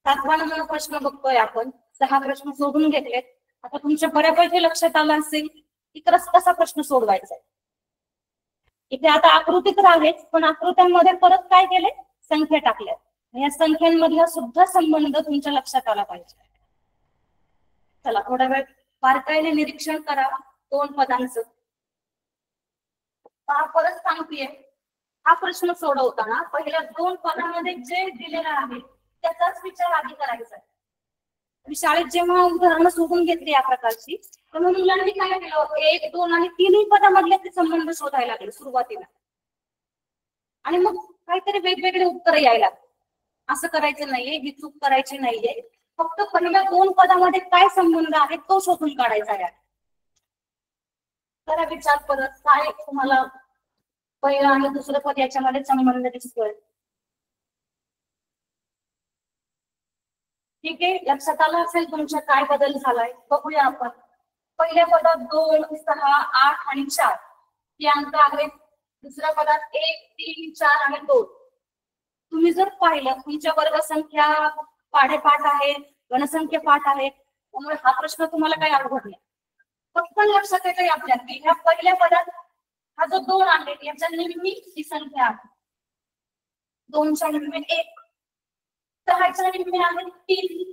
सातवा नंबर प्रश्न बघतोय आपण. 6 प्रश्न सोडून घेतलेत. आता तुमच्या बऱ्यापैकी लक्षात आलं असेल की कसा प्रश्न सोडवायचा आहे. इथे आता आकृती तर आहेच, पण आकृत्यांमध्ये परत काय केले, संख्या टाकल्यात. या संख्यांमधला सुद्धा संबंध तुमच्या लक्षात आला पाहिजे. चला थोडा वेळ बारकाईने निरीक्षण करा 2 पदांचं. परत सांगतेय, हा प्रश्न सोडवताना पहिल्या 2 पदामध्ये जे दिलेलं आहे त्याचाच विचार आधी करायचा. मी शाळेत जेव्हा उदाहरणं शोधून घेतली या प्रकारची, तर मग मुलांनी काय केलं, 1, 2 आणि 3 पदामधले ते संबंध शोधायला लागले सुरुवातीला. आणि मग काहीतरी वेगवेगळे उत्तर यायला. असं करायचं नाहीये, ही चूक करायची नाहीये. फक्त पहिल्या 2 पदामध्ये काय संबंध आहे तो शोधून काढायचा आहे. तर विचार परत काय तुम्हाला पहिलं आणि दुसरं पद याच्यामध्ये संबंध दिसतोय. ठीक आहे, लक्षात आलं असेल तुमच्या काय बदल झालाय. बघूया आपण. पहिल्या पदात 2, 6, 8 आणि 4 हे अंक आहेत. दुसऱ्या पदात 1, 3, 4 आणि 2. तुम्ही जर पाहिलं तुमच्या वर्गसंख्या पाढेपाठ आहेत, गणसंख्या पाठ आहेत, त्यामुळे हा प्रश्न तुम्हाला काही अवघड नाही. फक्त लक्षात येते आपल्या की ह्या पहिल्या पदात हा जो 2 आहे याच्या नेहमी ही संख्या आहे. 2च्या नेहमी 1, 6च्या नेहमी आहे 3,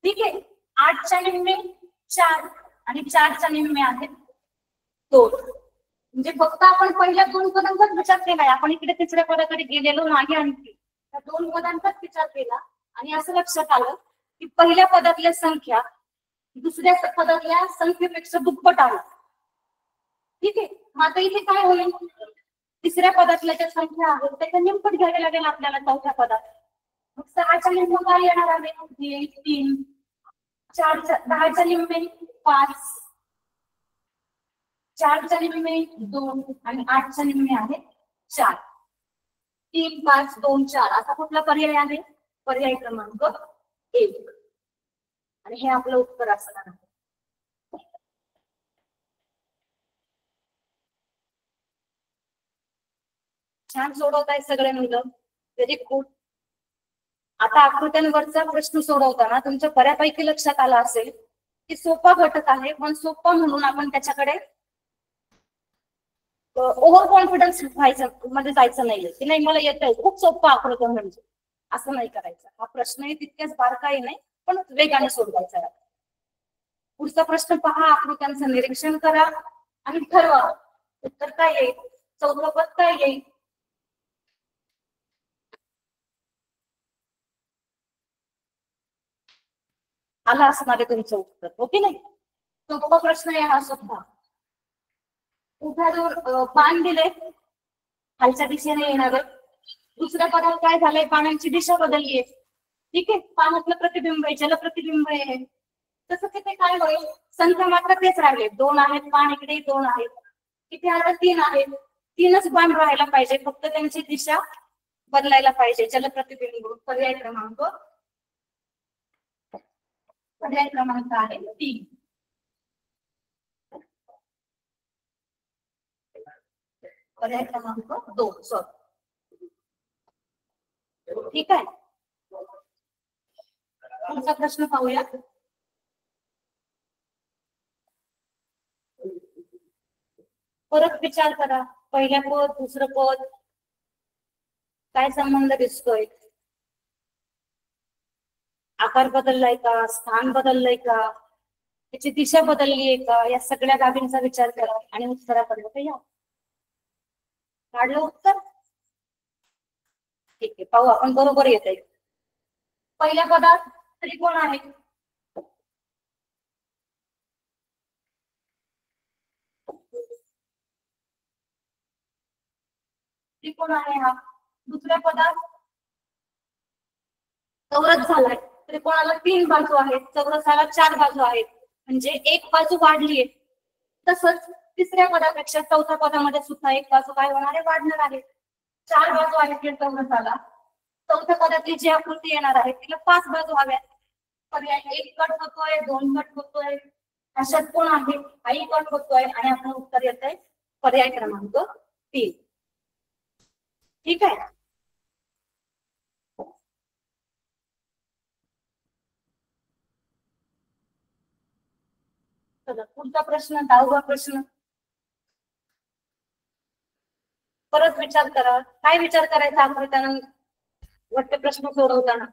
ठीक आहे, 8च्या नेहमी 4 आणि 4च्या नेहमी आहे 2. म्हणजे फक्त आपण पहिल्या 2 पदांचाच विचार केलाय, आपण इकडे तिसऱ्या पदाकडे गेलेलो नाही. आणखी त्या 2 पदांचाच विचार केला आणि असं लक्षात आलं की पहिल्या पदातल्या संख्या दुसऱ्या पदातल्या संख्येपेक्षा दुप्पट आहे. ठीक आहे, मग आता इथे काय होईल, तिसऱ्या पदातल्या ज्या संख्या आहेत त्याच्या निमपट घ्यावे लागेल आपल्याला चौथ्या पदात. मग 6च्या निम्मे काय येणार आहे, 3, 10च्या निम्मे 5, 4च्या निम्मे 2 आणि 8च्या निम्मे आहे 4. 3, 5, 2, 4 असा कुठला पर्याय आहे, पर्याय क्रमांक 1. आणि हे आपलं उत्तर असणार आहे. छान सोडवताय सगळे मुलं, व्हेरी गुड. आता आकृत्यांवरचा प्रश्न सोडवताना तुमच्या बऱ्यापैकी लक्षात आला असेल की सोपा घटक आहे, पण सोपा म्हणून आपण त्याच्याकडे ओव्हर कॉन्फिडन्स व्हायचं मध्ये जायचं नाहीये की नाही मला येतंय खूप सोपं आकृती म्हणजे, असं नाही करायचं. हा प्रश्नही तितक्याच बारकाई नाही पण वेगाने सोडवायचा आहे. पुढचा प्रश्न पहा, आकृत्यांचं निरीक्षण करा आणि ठरवा उत्तर काय येईल, चौथं पद काय येईल. आला असणार आहे तुमचं उत्तर, हो की नाही. सोपा प्रश्न आहे हा सुद्धा. उभ्या पान दिले खालच्या दिशेने येणार. दुसऱ्या पदात काय झालंय, पानांची दिशा बदलली आहे. ठीक आहे, पानातलं प्रतिबिंब आहे, जलप्रतिबिंब आहे. तसं तिथे काय होईल, संख्या मात्र तेच राहिले. 2 आहेत, पान इकडे 2 आहेत. इथे आता 3 आहेत. 3च पान राहायला पाहिजे, फक्त त्यांची दिशा बदलायला पाहिजे. जलप्रतिबिंब पर्याय क्रमांक आहे 3. पर्याय क्रमांक 2 सॉरी. ठीक आहे, पुढचा प्रश्न पाहूया. परत विचार करा, पहिल्या पद दुसरं पद काय संबंध दिसतोय. आकार बदललाय का, स्थान बदललंय का, त्याची दिशा बदलली आहे का, या सगळ्या बाबींचा विचार करा आणि उत्तरापर्यंत या. काढलं उत्तर, ठीक आहे, पाहू आपण बरोबर येत आहे. पहिल्या पदात त्रिकोण आहे. त्रिकोण आहे हा. दुसऱ्या पदात चौरस झालाय. त्रिकोणाला 3 बाजू आहेत, चौरसाला 4 बाजू आहेत, म्हणजे एक बाजू वाढली आहे. तसंच तिसऱ्या पदापेक्षा चौथ्या पदामध्ये सुद्धा एक बाजू काय होणार आहे, वाढणार आहे. 4 बाजू आहेत या चौरसाला. चौथ्या पदातली जी आकृती येणार आहे तिला 5 बाजू हव्यात. पर्याय 1 कट होतोय, 2 कट होतोय, अशात कोण आहे, काही कट होतोय आणि आपलं उत्तर येत आहे पर्याय क्रमांक 3. ठीक आहे, पुढचा प्रश्न 10वा प्रश्न. परत विचार करा, काय विचार करायचा आकृत्यानं वाटतं प्रश्न सोडवताना.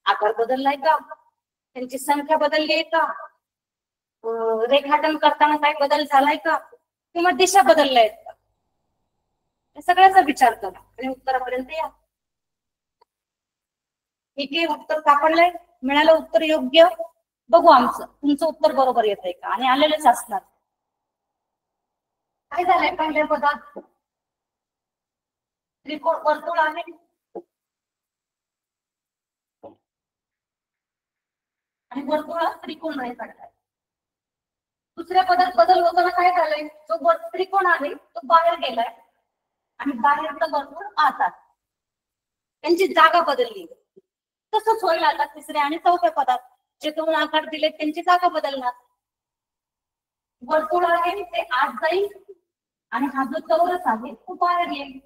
आकार बदललाय का, त्यांची संख्या बदलली आहे का, रेखाटन करताना काय बदल झालाय का, किंवा दिशा बदलल्या आहेत का, या सगळ्याचा विचार करा आणि उत्तरापर्यंत या. ठीक आहे, उत्तर सापडलंय. मिळालं उत्तर योग्य, बघू आमचं तुमचं उत्तर बरोबर येतंय का, आणि आलेलेच असणार. काय झालंय पहिल्या पदात? त्रिकोण वर्तुळ आहे, आणि वर्तुळात त्रिकोण नाही काढलाय. दुसऱ्या पदात बदल होताना काय झालंय? जो त्रिकोण आहे तो बाहेर गेलाय आणि बाहेरचं वर्तुळ आत आहे, त्यांची जागा बदलली. तसंच होईल आता तिसऱ्या आणि चौथ्या पदात. जे दोन आकार दिले त्यांची जागा बदलणार. वर्तुळ आहे ते आत जाईल आणि हा जो चौरस आहे तो बाहेर येईल.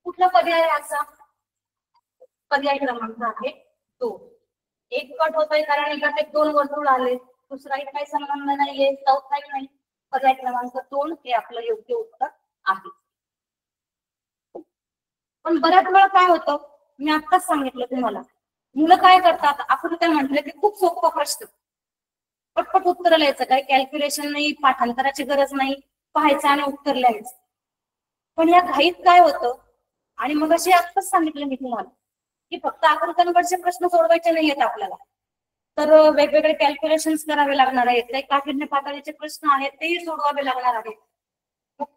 कुठला पर्याय असा? पर्याय क्रमांक आहे तो. एक कट होतोय कारण एकात एक दोन वर्तुळ आले, दुसरा एक काही संबंध नाहीये, चौथाही नाही. पर्याय क्रमांक 2 हे आपलं योग्य उत्तर आहे. पण बऱ्याच वेळा काय होतं, मी आत्ताच सांगितलं तुम्हाला, मुलं काय करतात, आपण काय म्हटलं की खूप सोपा प्रश्न, पटपट उत्तर लिहायचं, काही कॅल्क्युलेशन नाही, पाठांतराची गरज नाही, पाहायचं आणि उत्तर लिहायचं. पण या घाईत काय होतं, आणि मग अशी आत्ताच सांगितलं मी तुम्हाला की फक्त आकृत्यांवरचे प्रश्न सोडवायचे नाहीयेत आपल्याला, तर वेगवेगळे कॅल्क्युलेशन्स करावे लागणार आहेत, काही काठिण्य पातळीचे प्रश्न आहेत तेही सोडवावे लागणार आहेत.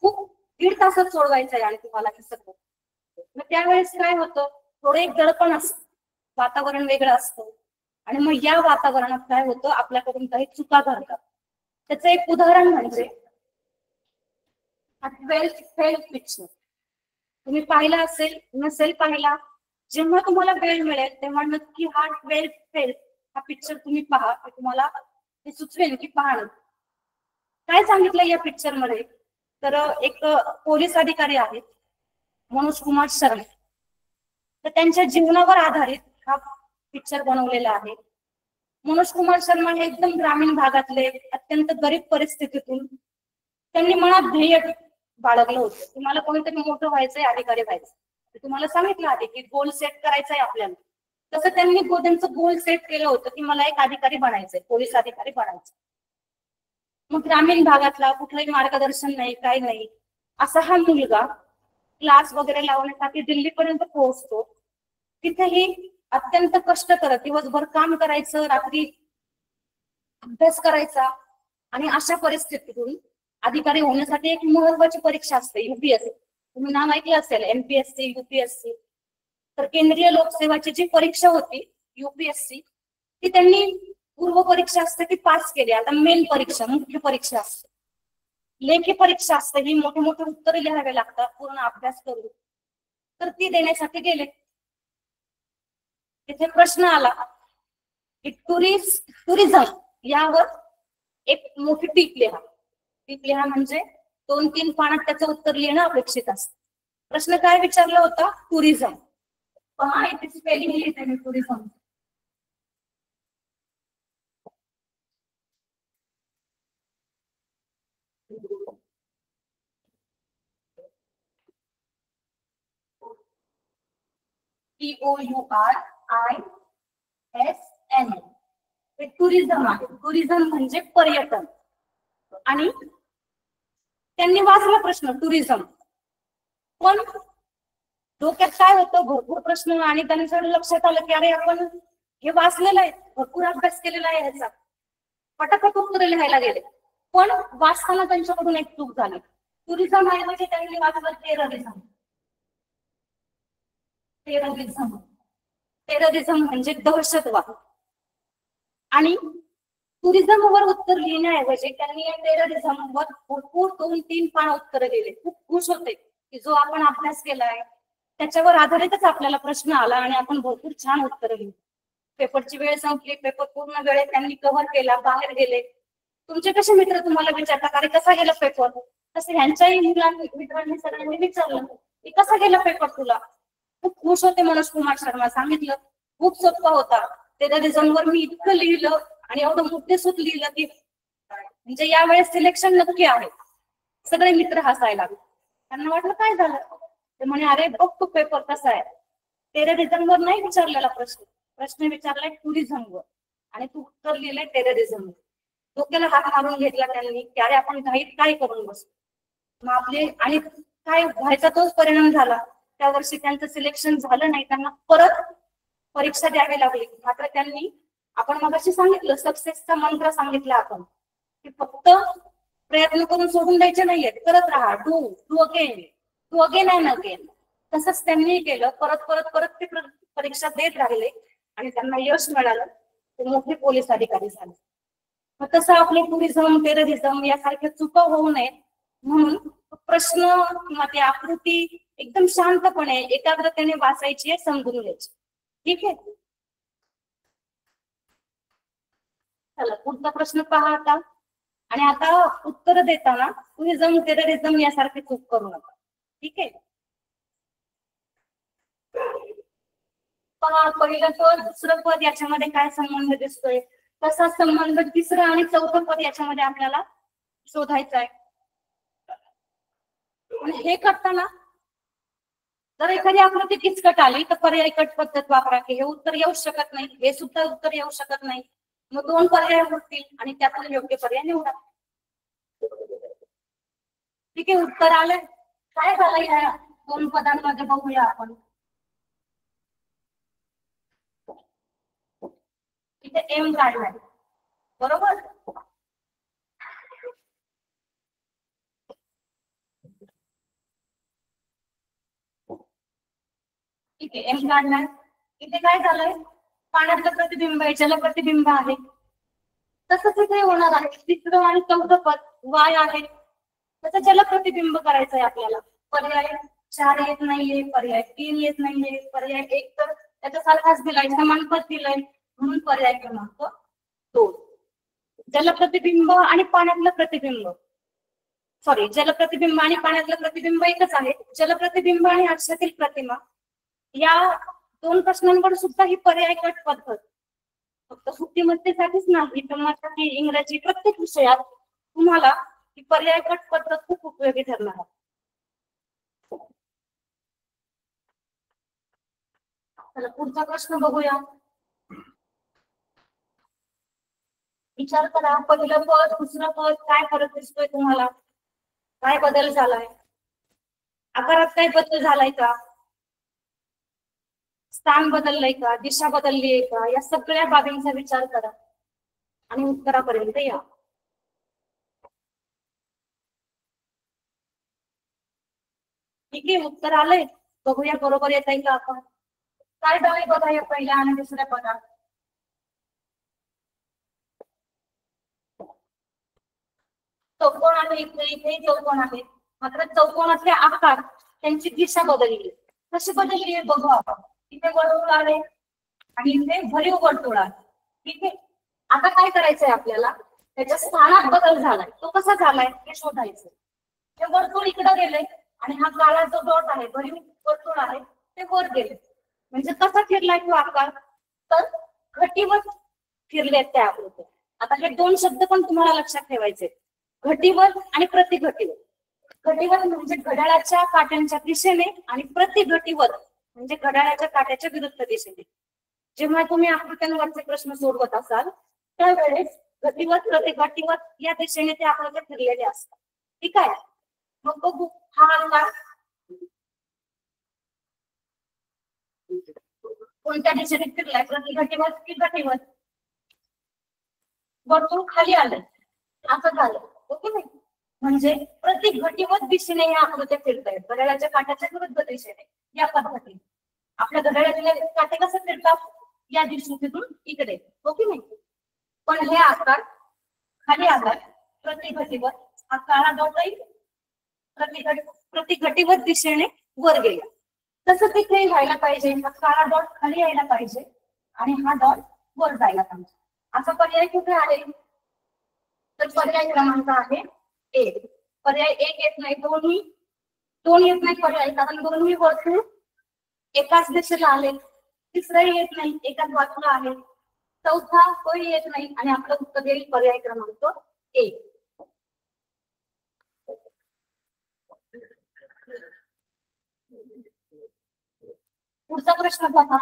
खूप 1.5 तासात सोडवायचं आहे आणि तुम्हाला हे सगळं. मग त्यावेळेस काय होतं, थोडं एक दडपण असतं, वातावरण वेगळं असतं, आणि मग या वातावरणात काय होतं, आपल्याकडून काही चुका घडतात. त्याचं एक उदाहरण म्हणजे 12th फेल पिक्चर. तुम्ही पाहिला असेल, नसेल पाहिला, जेव्हा तुम्हाला वेळ मिळेल तेव्हा नक्की हा 12th फेल हा पिक्चर तुम्ही पहा. तुम्हाला हे सुचवेल की पहा. काय सांगितलं या पिक्चर मध्ये, तर एक पोलीस अधिकारी आहेत मनोज कुमार शर्मा, तर त्यांच्या जीवनावर आधारित हा पिक्चर बनवलेला आहे. मनोज कुमार शर्मा हे एकदम ग्रामीण भागातले, अत्यंत गरीब परिस्थितीतून त्यांनी मनात ध्येय बाळगलं होतं की मला कोणीतरी मोठं व्हायचंय, अधिकारी व्हायचं. तुम्हाला सांगितलं आहे की गोल सेट करायचंय आपल्याला, तसं त्यांनी त्यांचं गोल सेट केलं होतं की मला एक अधिकारी बनायचंय, पोलीस अधिकारी बनायचं. मग ग्रामीण भागातला कुठलंही मार्गदर्शन नाही, काही नाही, असा हा मुलगा क्लास वगैरे लावण्यासाठी दिल्लीपर्यंत पोहोचतो. तिथेही अत्यंत कष्ट करत दिवसभर काम करायचं, रात्री अभ्यास करायचा, आणि अशा परिस्थितीतून अधिकारी होण्यासाठी एक महत्वाची परीक्षा असते युपीएससी. तुम्ही नाव ऐकलं असेल, एमपीएससी, युपीएससी. तर केंद्रीय लोकसेवाची जी परीक्षा होती युपीएससी, ती त्यांनी पूर्व परीक्षा असते ती पास केली. आता मेन परीक्षा, मुख्य परीक्षा असते, लेखी परीक्षा असते, ही मोठे मोठे उत्तर लिहावे लागतात पूर्ण अभ्यास करून, तर ती देण्यासाठी गेले. तिथे प्रश्न आला की टुरिझम यावर एक मोठी टीप लिहा. टीप लिहा म्हणजे 2-3 पानात त्याचं उत्तर लिहिणं अपेक्षित असतं. प्रश्न काय विचारला होता? टुरिझम. पहा इथे स्पेलिंग लिहिते मी टुरिझम. TOURISN. हे टुरिझम आहे. टुरिझम म्हणजे पर्यटन. आणि त्यांनी वाचला प्रश्न टुरिझम, पण डोक्यात काय होतं, भरपूर प्रश्न, आणि त्यांच्या लक्षात आलं की अरे आपण हे वाचलेलं आहे, भरपूर अभ्यास केलेला आहे ह्याचा, पटापट उत्तर लिहायला गेले. पण वाचताना त्यांच्याकडून एक चूक झाली. टुरिझम ऐवजी त्यांनी वाचलं टेररिझम. टेररिझम टेररिझम म्हणजे दहशतवाद. आणि टुरिझमवर उत्तर लिहिण्याऐवजी त्यांनी या टेररिझमवर भरपूर 2-3 पान उत्तर दिले. खूप खुश होते की जो आपण अभ्यास केलाय त्याच्यावर आधारितच आपल्याला प्रश्न आला आणि आपण भरपूर छान उत्तर लिहिली. पेपरची वेळ संपली, पेपर पूर्ण वेळेत त्यांनी कव्हर केला, बाहेर गेले. तुमचे कसे मित्र तुम्हाला विचारतात अरे कसा गेला पेपर, तसे ह्यांच्याही मित्रांनी सगळ्यांनी विचारलं की कसा गेला पेपर तुला. खूप खुश होते मनोज कुमार शर्मा. सांगितलं खूप सोपा होता, टेररिझमवर मी इतकं लिहिलं आणि एवढं मुद्देसूद लिहिलं की म्हणजे यावेळेस सिलेक्शन नक्की आहे. सगळे मित्र हसायला लागले. त्यांना वाटलं काय झालं, ते म्हणे अरे बघ तू पेपर कसा आहे, टेररिझमवर नाही विचारलेला प्रश्न, प्रश्न विचारलाय टुरिझमवर आणि तू उत्तर लिहिलंय टेररिझमवर. डोक्याला हात मारून घेतला त्यांनी की अरे आपण घाईत काय करून बसतो. मग आपले आणि काय व्हायचा तोच परिणाम झाला. त्या वर्षी त्यांचं सिलेक्शन झालं नाही. त्यांना परत परीक्षा द्यावी लागली. मात्र त्यांनी, आपण मगाशी सांगितलं, सक्सेसचा मंत्र सांगितला आपण, की फक्त प्रयत्न करून सोडून द्यायचे नाहीये, करत राहा. Do do again, do again and again. तसंच त्यांनी केलं. परत परत परत ते परीक्षा देत राहिले आणि त्यांना यश मिळालं. ते मोठे पोलीस अधिकारी झाले. मग तसं आपले टुरिझम, टेररिझम यासारख्या चुका होऊ नये म्हणून प्रश्न किंवा ती आकृती एकदम शांतपणे एकाग्रतेने वाचायची आहे, समजून घ्यायची. ठीक आहे. चला पुढचा प्रश्न पहा आता. आणि आता उत्तर देताना टुरिझम, टेररिझम यासारखे चूक करू नका. ठीक आहे. पहा, पहिलं पद, दुसरं पद याच्यामध्ये काय संबंध दिसतोय, तसा संबंध तिसरं आणि चौथं पद याच्यामध्ये आपल्याला शोधायचा आहे. हे करताना जर एखादी आकृती किचकट आली तर पर्याय कट पद्धत वापरा, की हे उत्तर येऊ शकत नाही, हे सुद्धा उत्तर येऊ शकत नाही. मग दोन पर्याय उरतील आणि त्यातून योग्य पर्याय निवडा. ठीक आहे. उत्तर आलंय. काय झालं या दोन पदांमध्ये बघूया आपण. इथे एम काढलाय, बरोबर. ठीक आहे, एम काढलाय. इथे काय झालंय, पाण्यातलं प्रतिबिंब आहे, जलप्रतिबिंब आहे. तसंच इथे होणार आहे. तिसरं आणि चौथं पद वाय आहे, त्याचं जलप्रतिबिंब करायचंय आपल्याला. पर्याय 4 येत नाहीये, पर्याय 3 येत नाहीये, पर्याय 1 तर त्याच्यासारखाच दिलाय, समान पद दिलंय, म्हणून पर्याय क्रमांक 2. जलप्रतिबिंब आणि पाण्यातलं प्रतिबिंब, सॉरी, जलप्रतिबिंब आणि पाण्यातलं प्रतिबिंब एकच आहे. जलप्रतिबिंब आणि आरशातील प्रतिमा या दोन प्रश्नांवर सुद्धा ही पर्याय कट पद्धत फक्त बुद्धिमत्तेसाठीच नाही, तर मराठी, इंग्रजी प्रत्येक विषयात तुम्हाला ही पर्याय कट पद्धत खूप उपयोगी ठरणार आहे. चला पुढचा प्रश्न बघूया. विचार करा, पहिलं पद, दुसरं पद, काय फरक दिसतोय तुम्हाला? काय बदल झालाय? आकारात काय बदल झालाय का? स्थान बदललंय का? दिशा बदलली आहे का? या सगळ्या बाबींचा विचार करा आणि उत्तरापर्यंत या. ठीक आहे, उत्तर आलंय. बघूया बरोबर येत आहे का आपण. काय झालंय बघा पहिल्या आणि दुसऱ्या पदात. चौकोन आहे, इथे चौकोन आहे, मात्र चौकोनातले आकार, त्यांची दिशा बदलली. कशी बदलली आहे बघू आपण. इथे वर्तुळ आहे आणि इथे भरीव वर्तुळ आहे. ठीक आहे. आता काय करायचंय आपल्याला, त्याच्या स्थानात बदल झालाय. तो कसा झालाय हे शोधायचं. हे वर्तुळ इकडे गेले आणि हा काळा जो डॉट आहे, भरीव वर्तुळ आहे, ते वर गेले. म्हणजे कसा फिरलाय तो आकार, तर घटीवर फिरले त्या आकृत्या. आता हे दोन शब्द पण तुम्हाला लक्षात ठेवायचे, घटीवर आणि प्रतिघटीवर. घटीवर म्हणजे घड्याळाच्या काट्यांच्या दिशेने आणि प्रतिघटीवर म्हणजे घड्याळाच्या काट्याच्या विरुद्ध दिशेने. जेव्हा तुम्ही आकृत्यांवरचे प्रश्न सोडवत असाल त्यावेळेस घटीवर, प्रतिघटीवर या दिशेने ते आकृत्या फिरलेले असतात. ठीक आहे. मग बघू हा आकार कोणत्या दिशेने फिरलाय, प्रतिघटीवर की घटीवर. वर्तुळ खाली आलंय, असं झालं. ओके नाही, म्हणजे प्रतिघटीवर दिशेने या आकृत्या फिरत आहेत, घड्याळाच्या काट्याच्या विरुद्ध दिशेने. या पद्धतीने आपल्या घड्याळाचे काटे कसे फिरतात, या दिशेतून इकडे. ओके नाही, पण हे आकार खाली आलाय प्रतिघटीवर. हा काळा डॉट प्रतिघटीवर दिशेने वर गेला. तसं तिथे व्हायला पाहिजे, हा काळा डॉट खाली यायला पाहिजे आणि हा डॉट वर जायला पाहिजे. असा पर्याय कुठे आहे, तर पर्याय क्रमांक आहे 1. पर्याय 1 येत नाही, दोन येत नाही पर्याय, कारण दोन्ही वर्तुळ एकाच दिशेला आले. तिसराही येत नाही, एकाच बाजूला आहे. चौथा तोही येत नाही आणि आपलं उत्तर येईल पर्याय क्रमांक 1. पुढचा प्रश्न बघा.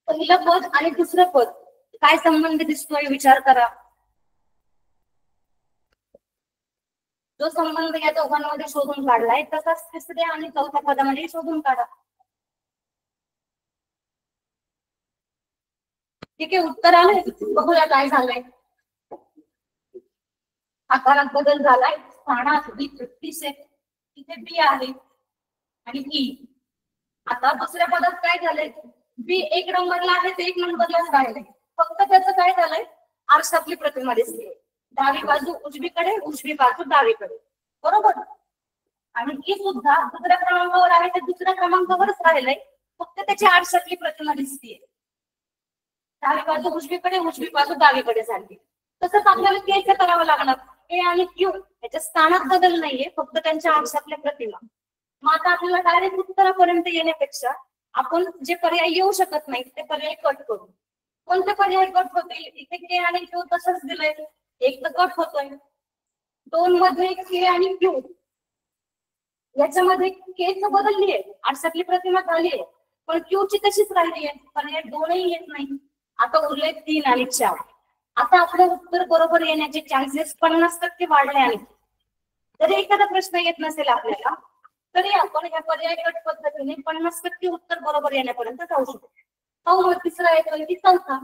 पहिलं पद आणि दुसरं पद काय संबंध दिसतोय विचार करा. जो संबंध या दोघांमध्ये शोधून काढलाय तसाच तिसऱ्या आणि चौथ्या पदामध्ये शोधून काढा. ठीक आहे, उत्तर आलंय. बघूया काय झालंय. आकारात बदल झालाय. स्थानात बी 36 आहे, इथे बी आहे आणि ई. आता दुसऱ्या पदात काय झालंय, बी 1 नंबरला आहे ते 1 नंबरलाच राहिले. फक्त त्याचं काय झालंय, आरशातली प्रतिमा दिसते. डावी बाजू उजवीकडे, उजवी बाजू डावीकडे, बरोबर. आणि ही सुद्धा दुसऱ्या क्रमांकावर आहे ते दुसऱ्या क्रमांकावरच राहिलंय, फक्त त्याची आरशातली प्रतिमा दिसतीये. डावी बाजू उजवीकडे, उजवी बाजू डावीकडे झाली. तसंच आपल्याला केचं करावं लागणार. ए आणि क्यू याच्या स्थानात बदल नाहीये, फक्त त्यांच्या आरशातल्या प्रतिमा. मग आता आपल्याला डायरेक्ट उत्तरापर्यंत येण्यापेक्षा आपण जे पर्याय येऊ शकत नाही ते पर्याय कट करू. कोणते पर्याय कट होतील, इथे के आणि क्यू तसंच दिलंय, एक तर कट होतोय. 2 मध्ये के आणि क्यू, याच्यामध्ये केच बदललीये, आरशातली प्रतिमा झालीये, पण क्यू ची तशीच राहिली आहे. पर्याय 2ही येत नाही. आता उरले 3 आणि 4. आता आपलं उत्तर बरोबर येण्याचे चान्सेस 50% वाढले आहेत. जरी एखादा प्रश्न येत नसेल आपल्याला तरी आपण या पर्याय गट पद्धतीने 50% उत्तर बरोबर येण्यापर्यंत जाऊ शकतो. मग तिसरा येतोय की चौथा.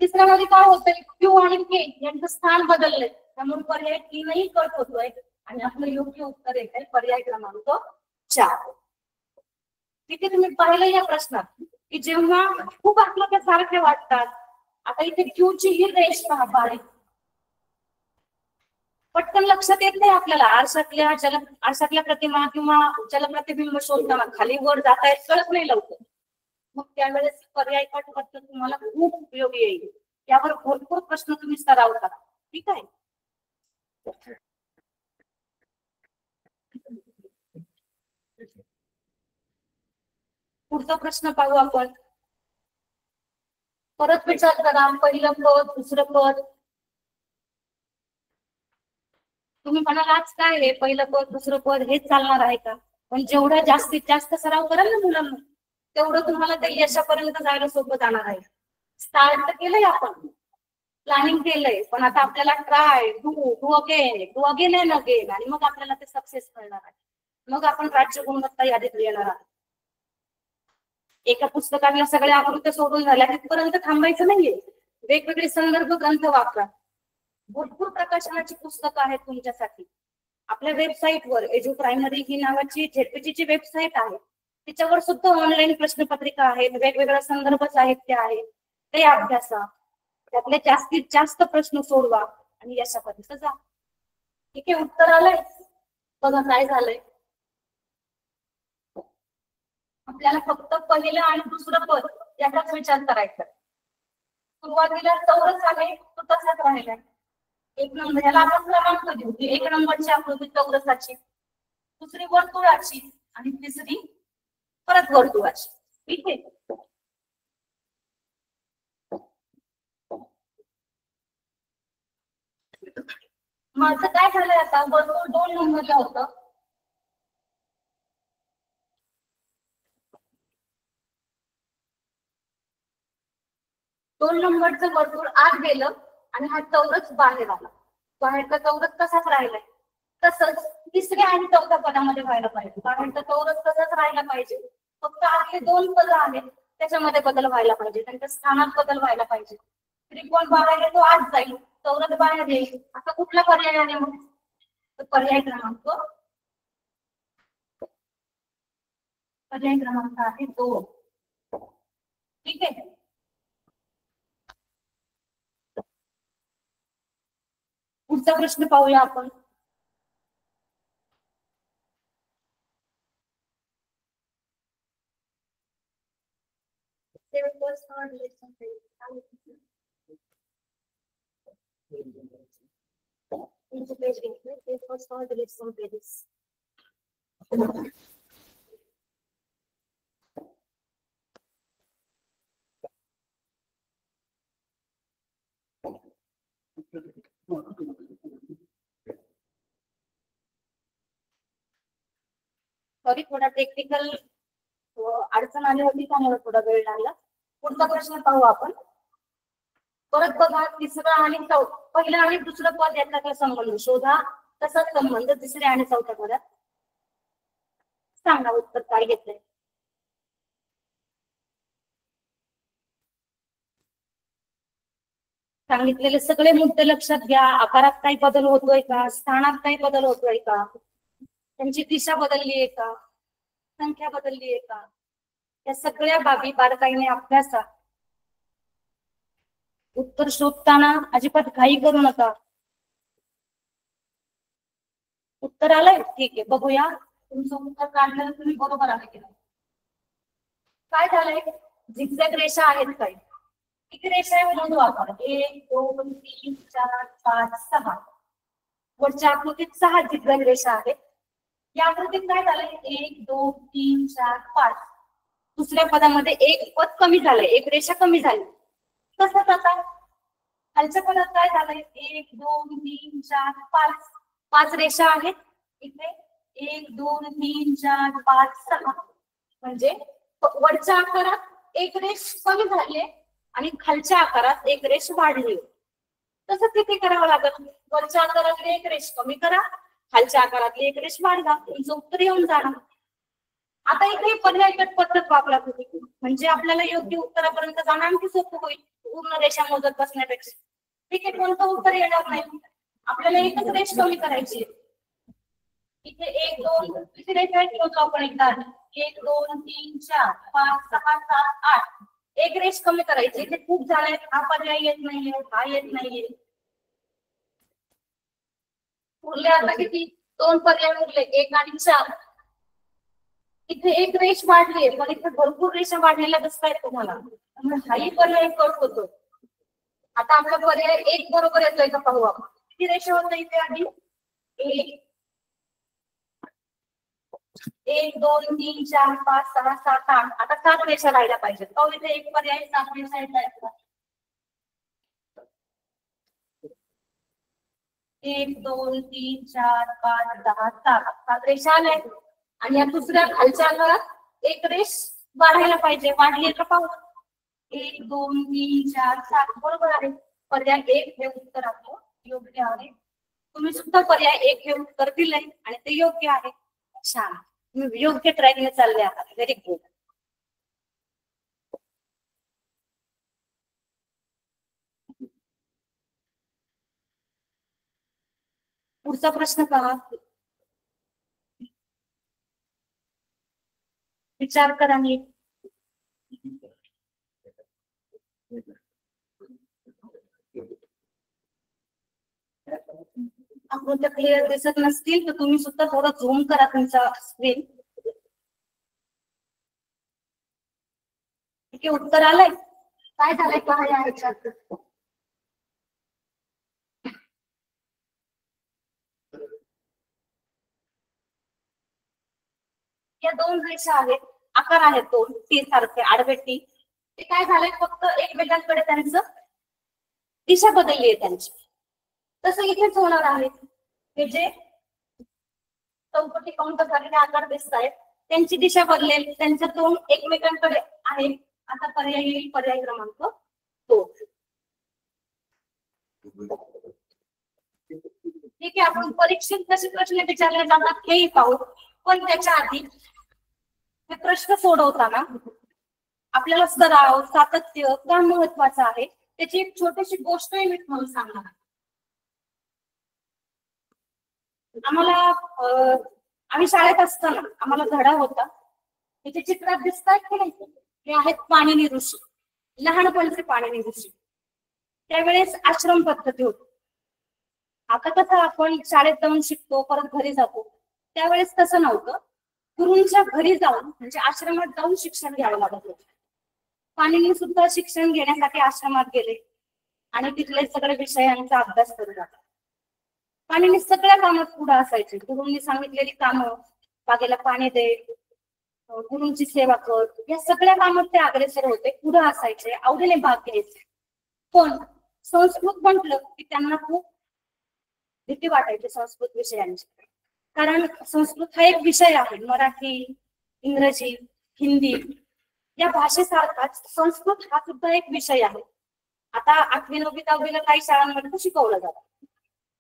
तिसऱ्यामध्ये काय होतंय, क्यू आणि के यांचं स्थान बदललंय, त्यामुळे पर्याय 3ही कट होतोय आणि आपलं योग्य उत्तर येत आहे पर्याय क्रमांक 4. तिथे तुम्ही पाहिलं या प्रश्नात की जेव्हा खूप आपल्याला सारखे वाटतात, आता इथे क्यू ची ही रेष पहा बारीक, पटकन लक्षात येत नाही आपल्याला. आरशातल्या प्रतिमा किंवा जलप्रतिबिंब शोधताना खाली वर जातायत कळत नाही लवकर. मग त्यावेळेस पर्याय कट पद्धत तुम्हाला खूप उपयोगी येईल. यावर भरपूर प्रश्न तुम्ही सराव करा, ठीक आहे. पुढचा प्रश्न पाहू आपण. परत विचार करा, पहिलं पद दुसरं पद. तुम्ही म्हणाल आज काय आहे, पहिलं पद दुसरं पद हेच चालणार आहे का? पण जेवढा जास्तीत जास्त सराव कराल ना मुलांना, तेवढं तुम्हाला त्या यशापर्यंत जायला सोपं जाणार आहे. स्टार्ट तर केलंय आपण, प्लॅनिंग केलंय, पण आता आपल्याला try do again and again, आणि मग आपल्याला ते सक्सेस करणार आहे. मग आपण राज्य गुणवत्ता यादीत येणार आहोत. एका पुस्तकाला सगळ्या आकृत्या सोडून झाल्या तिथपर्यंत थांबायचं नाहीये. वेगवेगळे संदर्भ ग्रंथ वापरा. भरपूर प्रकाशनाची पुस्तकं आहेत तुमच्यासाठी. आपल्या वेबसाईटवर एज्यू प्रायमरी ही नावाची झेडपीची वेबसाईट आहे, त्याच्यावर सुद्धा ऑनलाईन प्रश्नपत्रिका आहेत, वेगवेगळ्या संदर्भ साहित्य आहे, ते अभ्यासा. त्यातले जास्तीत जास्त प्रश्न सोडवा आणि यशापर्यंत जा. ठीक आहे, उत्तर आलंय. बघा काय झालंय. आपल्याला फक्त पहिलं आणि दुसरं पद याचाच विचार करायचा. सुरुवातीला चौरस आहे तो तसाच राहिलाय. 1 नंबर याला आपण क्रमांक देऊ. 1 नंबरची आकृती चौरसाची, दुसरी वर्तुळाची आणि तिसरी परत वर्तुळाची. ठीक आहे. माझं काय झालंय, आता वर्तुळ 2 नंबरला होतं. दोन नंबरचं वर्तुळ आत गेलं आणि हा चौरस बाहेर आला. बाहेरचा चौरस तसाच राहिलाय. तसंच तिसऱ्या आणि चौथ्या पदामध्ये व्हायला पाहिजे. बाहेरचा चौरस तसाच राहायला पाहिजे, फक्त आतले 2 पद आहेत त्याच्यामध्ये बदल व्हायला पाहिजे, त्यांच्या स्थानात बदल व्हायला पाहिजे. त्रिकोण बाहेर येतो आत जाईल, चौरस बाहेर येईल. आता कुठला पर्याय आहे मग, पर्याय क्रमांक आहे 2. ठीक आहे. पुढचा प्रश्न पाहूया आपण. सॉरी, थोडा टेक्निकल अडचण आली होती त्यामुळे थोडा वेळ लागला. पुढचा प्रश्न पाहू आपण. परत बघा, तिसरं आणि पहिलं आणि दुसरं पद याचा काय संबंध शोधा. तसाच संबंध तिसऱ्या आणि चौथ्या पदात. सांगा उत्तर काय घेतलंय. सांगितलेले सगळे मुद्दे लक्षात घ्या. आकारात काही बदल होतोय का, स्थानात काही बदल होतोय का, त्यांची दिशा बदलली आहे का, संख्या बदलली आहे का, या सगळ्या बाबी बारकाईने अभ्यासा. उत्तर शोधताना अजिबात घाई करू नका. उत्तर आलंय? ठीक आहे, बघूया तुमचं उत्तर काढलं तुम्ही बरोबर आहे. काय झालंय? झिगझॅग रेषा आहेत काय? किती रेषा आहे म्हणून आपण 1 2 3 4 5 6. वरच्या आकृतीत 6 झिगझॅग रेषा आहेत. या आकृतीत काय झालंय? 1 2 3 4 5. दुसऱ्या पदामध्ये एक पद कमी झालंय, एक रेषा कमी झाली. कसं आता खालच्या पदात काय झालंय? 1 2 3 4 5. 5 रेषा आहेत. इथे 1 2 3 4 5 6. म्हणजे वरच्या आकारात एक रेष कमी झाली आणि खालच्या आकारात एक रेष वाढली. तसंच इथे करावं लागत. वरच्या आकारातली एक रेष कमी करा, खालच्या आकारातली एक रेष वाढवा, तुमचं उत्तर येऊन जाणार. आता इथे पर्यायगत पद्धत वापरा तुम्ही, म्हणजे आपल्याला योग्य उत्तरापर्यंत जाणं आणखी सोपं होईल पूर्ण रेषा मोजत बसण्यापेक्षा. ठीक आहे, कोणतं उत्तर येणार नाही, आपल्याला एकच रेष कमी करायची. इथे 1 2 किती रेषा आहेत आपण एकदा 1 2 3 4 5 6 7 8. एक रेष कमी करायची. इथे खूप झालंय, हा पर्याय येत नाहीये, हा येत नाहीये. उरले आता किती? 2 पर्याय उरले, 1 आणि 4. इथे एक रेष वाढली पण इथे भरपूर रेषा वाढलेल्या दिसतायत तुम्हाला, हाही पर्याय कट होतो. आता आपला पर्याय 1 बरोबर येतोय का पाहू आपण. किती रेषा होतं इथे आधी? 1 2 3 4 5 6 7 8. आता 7 रेषा राहिल्या पाहिजेत. तो इथे एक पर्याय 7 रेषा येत. 1 2 3 4 5 10 7. 7 रेषा आल्या आणि या दुसऱ्या खालच्या आकारात एक रेष वाढायला पाहिजे. वाढली का पाहू. 1 2 3 4 7. बरोबर आहे. पर्याय 1 हे उत्तर आपलं योग्य आहे. तुम्ही सुद्धा पर्याय 1 हे उत्तर दिलंय आणि ते योग्य आहे. छान, तुम्ही योग्य ट्रॅकने चालले आहात. Very good. पुढचा प्रश्न पहा, विचार करा नीट. आकृत्या क्लिअर दिसत नसतील तर तुम्ही सुद्धा थोडं झूम करा तुमचा स्क्रीन. ठीक आहे, उत्तर आलंय. काय झालंय पहा या ह्याच्यात. या 2 रेषा आहेत, आकार आहेत 2 टी सारखे आडवे टी. ते काय झालंय, फक्त एकमेकांकडे त्यांचं दिशा बदलली आहे त्यांची. तसं इथेच होणार आहे. हे जे चौकटी काउंट झालेले आकार दिसत आहेत त्यांची दिशा बदलेल, त्यांचं तोंड एकमेकांकडे आहे. आता पर्याय येईल पर्याय क्रमांक 2. ठीक आहे, आपण परीक्षेत कसे प्रश्न विचारले जातात हेही पाहू. पण त्याच्या आधी हे प्रश्न सोडवताना आपल्याला सराव सातत्य का महत्वाचं आहे त्याची एक छोटीशी गोष्टही मी तुम्हाला सांगणार. आम्ही शाळेत असताना आम्हाला धडा होता. त्याचे चित्रात दिसतात की नाही, हे आहेत पाणिनी ऋषी, लहानपणचे पाणिनी ऋषी. त्यावेळेस आश्रम पद्धती होती. आता कसं आपण शाळेत जाऊन शिकतो परत घरी जातो, त्यावेळेस तसं नव्हतं. गुरूंच्या घरी जाऊन म्हणजे आश्रमात जाऊन शिक्षण घ्यावं लागत होतं. पाणिनी सुद्धा शिक्षण घेण्यासाठी आश्रमात गेले आणि तिथले सगळे विषयांचा अभ्यास करू लागले. पाणिनी सगळ्या कामात पुढे असायचे. गुरूंनी सांगितलेली कामं, बागेला पाणी दे, गुरूंची सेवा कर, या सगळ्या कामात ते अग्रेसर होते, पुढे असायचे, आवडीने भाग घ्यायचे. पण संस्कृत म्हटलं की त्यांना खूप भीती वाटायची संस्कृत विषयांची. कारण संस्कृत हा एक विषय आहे. मराठी, इंग्रजी, हिंदी या भाषेसारखाच संस्कृत हा सुद्धा एक विषय आहे. आता 8वी 9वी 10वीला काही शाळांमध्ये शिकवलं जातं.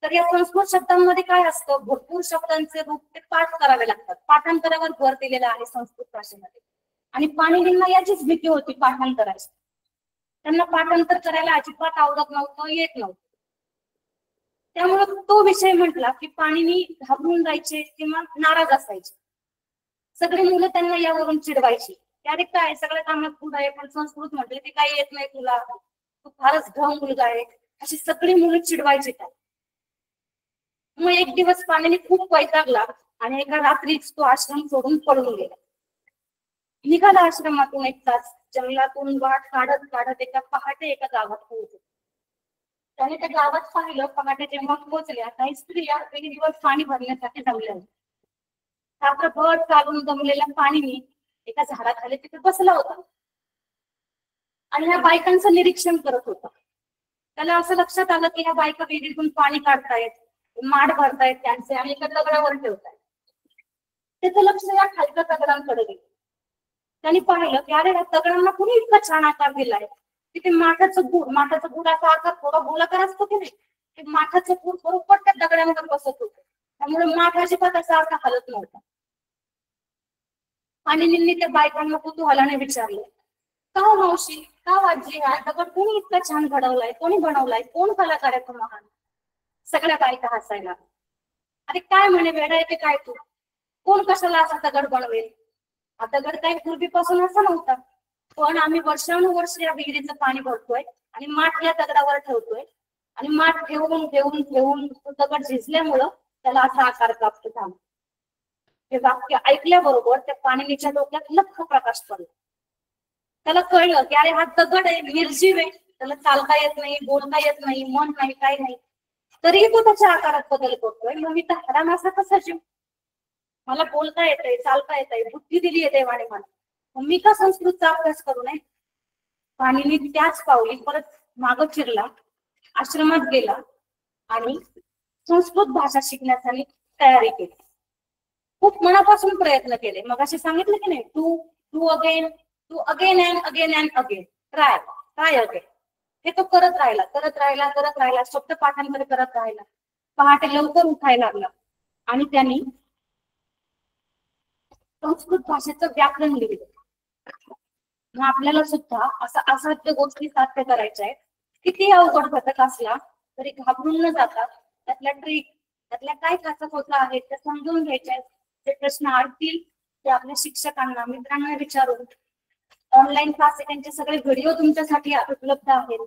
तर या संस्कृत शब्दांमध्ये काय असतं, भरपूर शब्दांचे रूप ते पाठ करावे लागतात. पाठांतरावर भर दिलेला आहे संस्कृत भाषेमध्ये. आणि पाणिनींना याचीच भीती होती पाठांतराची. त्यांना पाठांतर करायला अजिबात आवडत नव्हतं, येत नव्हतं. त्यामुळे तो विषय म्हटला की पाणीनी घाबरून जायचे किंवा नाराज असायचे. सगळी मुलं त्यांना यावरून चिडवायची, अरे काय सगळ्या कामात पुढे आहे, पण संस्कृत म्हटले ते काही येत नाही तुला, तू फारच ढ मुलगा आहे, अशी सगळी मुलं चिडवायची त्या. मग एक दिवस पाण्याने खूप वैतागला आणि एका रात्रीच तो आश्रम सोडून पळून गेला. निघाला आश्रमातून एक तास, जंगलातून वाट काढत काढत एका पहाटे एका गावात पोहोचला. त्याने त्या गावात पाहिलं, पहाटे जेव्हा पोहोचल्या काही स्त्रिया विहिरीवर पाणी भरण्यासाठी जमल्या होत्या. रात्रभर चालून जमलेल्या पाणीने एका झाडाखाली तिथे बसला होता आणि ह्या बायकांचं निरीक्षण करत होता. त्याला असं लक्षात आलं की ह्या बायका विहिरीतून पाणी काढतायत, माठ भरतायत त्यांचे आणि एका दगडावर ठेवतायत. त्याचं लक्ष या खालच्या दगडांकडे गेलं. त्यांनी पाहिलं की अरे या दगडांना कुणी इतका छान आकार दिलाय. तिथे माठाचं गुड असा आकार थोडा गोलाकार असतो की नाही, ते माठाचं गुड बरोबर त्या दगडांवर बसत होतं. त्यामुळे माठ अजिबात असा आकार हलत नव्हता. आणि त्या बायकांना कुतूहलाने विचारलं, का हो मावशी, का आजी, हा दगड कोणी इतका छान घडवलाय, कोणी बनवलाय, कोण कलाकार आहे तो महान? सगळ्या बायका हसायला, अरे काय म्हणे वेडा आहे ते काय तू, कोण कशाला असा दगड बनवेल, हा दगड काही पूर्वीपासून असा नव्हता, पण आम्ही वर्षानुवर्ष या विहिरीचं पाणी भरतोय आणि माठ या दगडावर ठेवतोय आणि माठ ठेवून ठेवून ठेवून तो दगड झिजल्यामुळं त्याला असा आकार प्राप्त झाला. हे वाक्य ऐकल्याबरोबर त्या पाणीच्या डोक्यात लख्ख प्रकाश पडला. त्याला कळलं की अरे हा दगड आहे, निर्जीव आहे, त्याला चालता येत नाही, बोलता येत नाही, मन नाही, काही नाही, तरीही तो त्याच्या आकारात बदल करतोय. मग मी तर हरामासा कसा जीव, मला बोलता येतंय, चालता येतंय, बुद्धी दिली आहे देवाने मला, मग मी का संस्कृतचा अभ्यास करू नये? पाणीने त्याच पावली परत मागं चिरला, आश्रमात गेला आणि संस्कृत भाषा शिकण्यासाठी तयारी केली. खूप मनापासून प्रयत्न केले. मग असे सांगितलं की नाही, to to again and again and again, try again, हे तो करत राहिला, शब्द पाठांतर करत राहिला. पहाटे लवकर उठायला लागला आणि त्यांनी संस्कृत भाषेचं व्याकरण लिहिलं. मग आपल्याला सुद्धा असं असाध्य गोष्टी साध्य करायच्या आहेत. किती अवघड घटक असला तरी घाबरून न जाता त्यातल्या ट्रिक, त्यातल्या काय खाचखोचा आहेत त्या समजून घ्यायच्या आहेत. जे प्रश्न अडतील ते आपल्या शिक्षकांना, मित्रांना विचारून, ऑनलाईन क्लास त्यांचे सगळे व्हिडिओ तुमच्यासाठी उपलब्ध आहेत,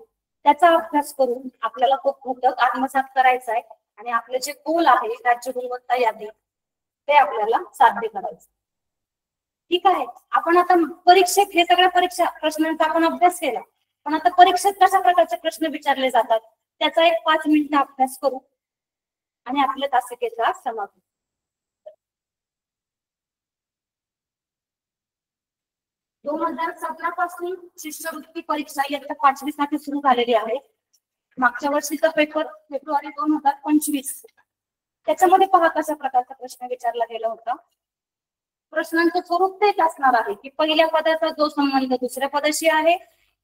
त्याचा अभ्यास करून आपल्याला खूप घटक आत्मसात करायचा आहे आणि आपले जे गोल आहे राज्य गुणवत्ता यादी ते आपल्याला साध्य करायचं. ठीक आहे, आपण आता परीक्षेत हे सगळ्या परीक्षा प्रश्नांचा आपण अभ्यास केला, पण आता परीक्षेत कशा प्रकारचे प्रश्न विचारले जातात त्याचा एक 5 मिनिटं अभ्यास करू आणि आपल्या तासिकेचा समाप्त. 2017 पासून शिष्यवृत्ती परीक्षा इयत्ता 5वी साठी सुरू झालेली आहे. मागच्या वर्षीचा पेपर फेब्रुवारी 2025, त्याच्यामध्ये पहा कशा प्रकारचा प्रश्न विचारला गेला होता. प्रश्नांचं स्वरूप तेच असणार आहे की पहिल्या पदाचा जो संबंध दुसऱ्या पदाशी आहे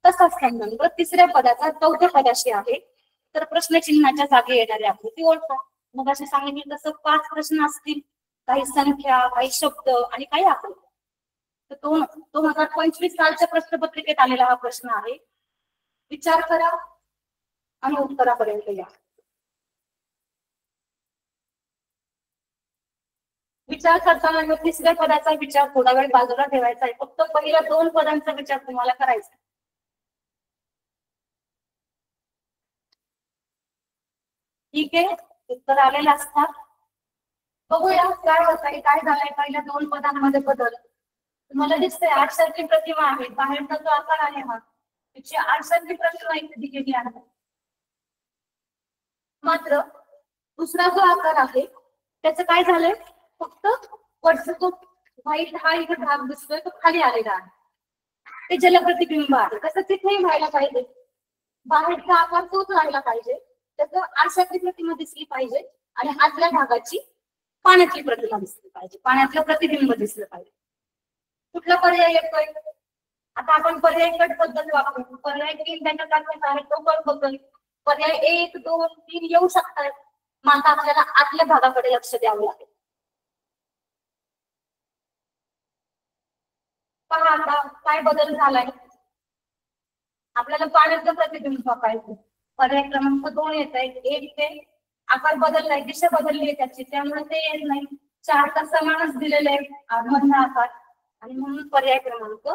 तसाच संबंध तिसऱ्या पदाचा चौथ्या पदाशी आहे, तर प्रश्नचिन्हाच्या जागी येणारी आकृती ओळखा. मग असे सांगितले तसं 5 प्रश्न असतील, काही संख्या, काही शब्द आणि काही आकृती. तर 2025 सालच्या प्रश्नपत्रिकेत आलेला हा प्रश्न आहे. विचार करा आणि उत्तरापर्यंत या. विचार करताना तिसऱ्या पदाचा विचार थोडा वेळ बाजूला ठेवायचा आहे, फक्त पहिल्या 2 पदांचा विचार तुम्हाला करायचा. ठीक आहे, उत्तर आलेलं असतात. बघूया काय होत आहे, काय झालंय पहिल्या 2 पदांमध्ये बदल. तुम्हाला दिसतंय 8 सारखी प्रतिमा आहे, बाहेरचा जो आकार आहे हा त्याची 8 सारखी प्रतिमा इथे दिलेली आहे. मात्र दुसरा जो आकार आहे त्याचं काय झालंय, फक्त वरचा तो व्हाईट हा इथे भाग दिसतोय तो खाली आलेला आहे, ते जलप्रतिबिंब आहे. कसं तिथेही व्हायला पाहिजे, बाहेरचा आकार तोच राहिला पाहिजे, त्याचं आरशातली प्रतिमा दिसली पाहिजे आणि आतल्या भागाची पाण्यातली प्रतिमा दिसली पाहिजे, पाण्यातलं प्रतिबिंब दिसलं पाहिजे. कुठला पर्याय येतोय, आता आपण पर्याय कट पद्धत वापरू. पर्याय 3 त्याच्या दाखवत आहे तो कट बदल, पर्याय 1, 2, 3 येऊ शकतात. मग आता आपल्याला आतल्या भागाकडे लक्ष द्यावं लागेल. पहा आता काय बदल झालाय. आपल्याला पाण्याचं प्रतिबिंब पाहिजे. पर्याय क्रमांक 2 येत आहे. 1 ते आकार बदललाय, दिशा बदलली आहे त्याची, त्यामुळे ते येत नाही. 4 तर समानच दिलेले आहे मधला आकार, आणि म्हणून पर्याय क्रमांक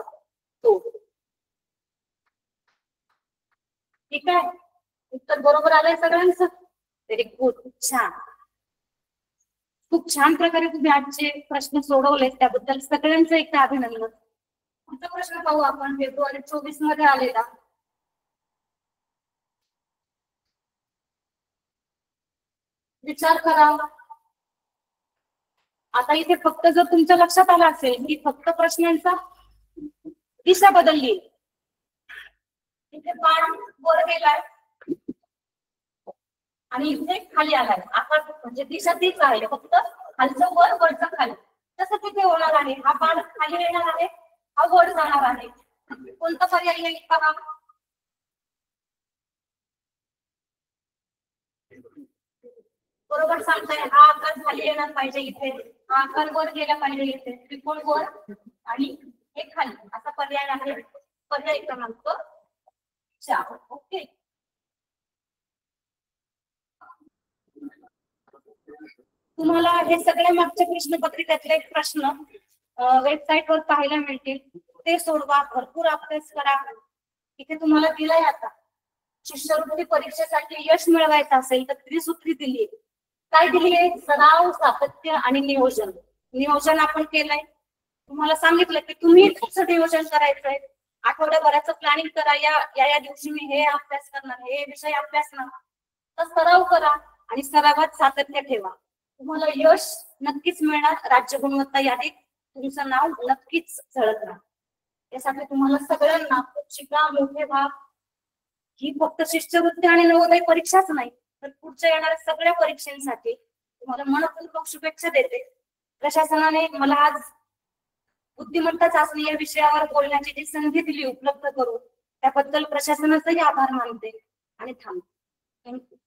2. ठीक आहे, उत्तर बरोबर आलंय सगळ्यांचं. व्हेरी गुड, छान. खूप छान प्रकारे तुम्ही आजचे प्रश्न सोडवले, त्याबद्दल सगळ्यांचं एकदा अभिनंदन. पुढचा प्रश्न पाहू आपण, फेब्रुवारी 24 मध्ये आलेला. विचार करा. आता इथे फक्त जर तुमच्या लक्षात आलं असेल की फक्त प्रश्नांचा दिशा बदलली, इथे बाण वर गेलाय आणि इथे खाली आलाय, आकार म्हणजे दिशा तीच आहे, फक्त खालचं वर वरचं खाली. तसं तिथे होणार आहे. हा बाण खाली येणार आहे, हा वर जाणार आहे. कोणता पर्याय येईल पहा. बरोबर सांगताय, हा आकार खाली येणार पाहिजे इथे, हा आकार वर गेला पाहिजे इथे, त्रिकोण वर आणि हे खाली, असा पर्याय आहे. पर्याय क्रमांक 4. ओके. तुम्हाला हे सगळे मागच्या प्रश्नपत्रिकेतले प्रश्न वेबसाईट वर पाहायला मिळतील. ते सोडवा, भरपूर अभ्यास करा. इथे तुम्हाला दिलाय आता शिष्यवृत्ती परीक्षेसाठी यश मिळवायचं असेल तर त्रिसूत्री दिली. काय दिली आहे? सराव, सातत्य आणि नियोजन. नियोजन आपण केलंय, तुम्हाला सांगितलं की तुम्ही कसं नियोजन करायचंय. आठवड्याभराचं प्लॅनिंग करा, या दिवशी मी हे अभ्यास करणार, हे विषय अभ्यासणार. तर सराव करा आणि सरावात सातत्य ठेवा. तुम्हाला यश नक्कीच मिळणार. राज्य गुणवत्ता यादीत तुमचं नाव नक्कीच झळकणार. त्यासाठी तुम्हाला सगळ्यांना शिका, मोठे व्हा. ही फक्त शिष्यवृत्ती आणि नवोदय परीक्षाच नाही, तर पुढच्या येणाऱ्या सगळ्या परीक्षांसाठी तुम्हाला मनपूर्वक शुभेच्छा देते. प्रशासनाने मला आज बुद्धिमत्ता चाचणी या विषयावर बोलण्याची जी संधी दिली उपलब्ध करून, त्याबद्दल प्रशासनाचाही आभार मानते आणि थांबते. थँक्यू.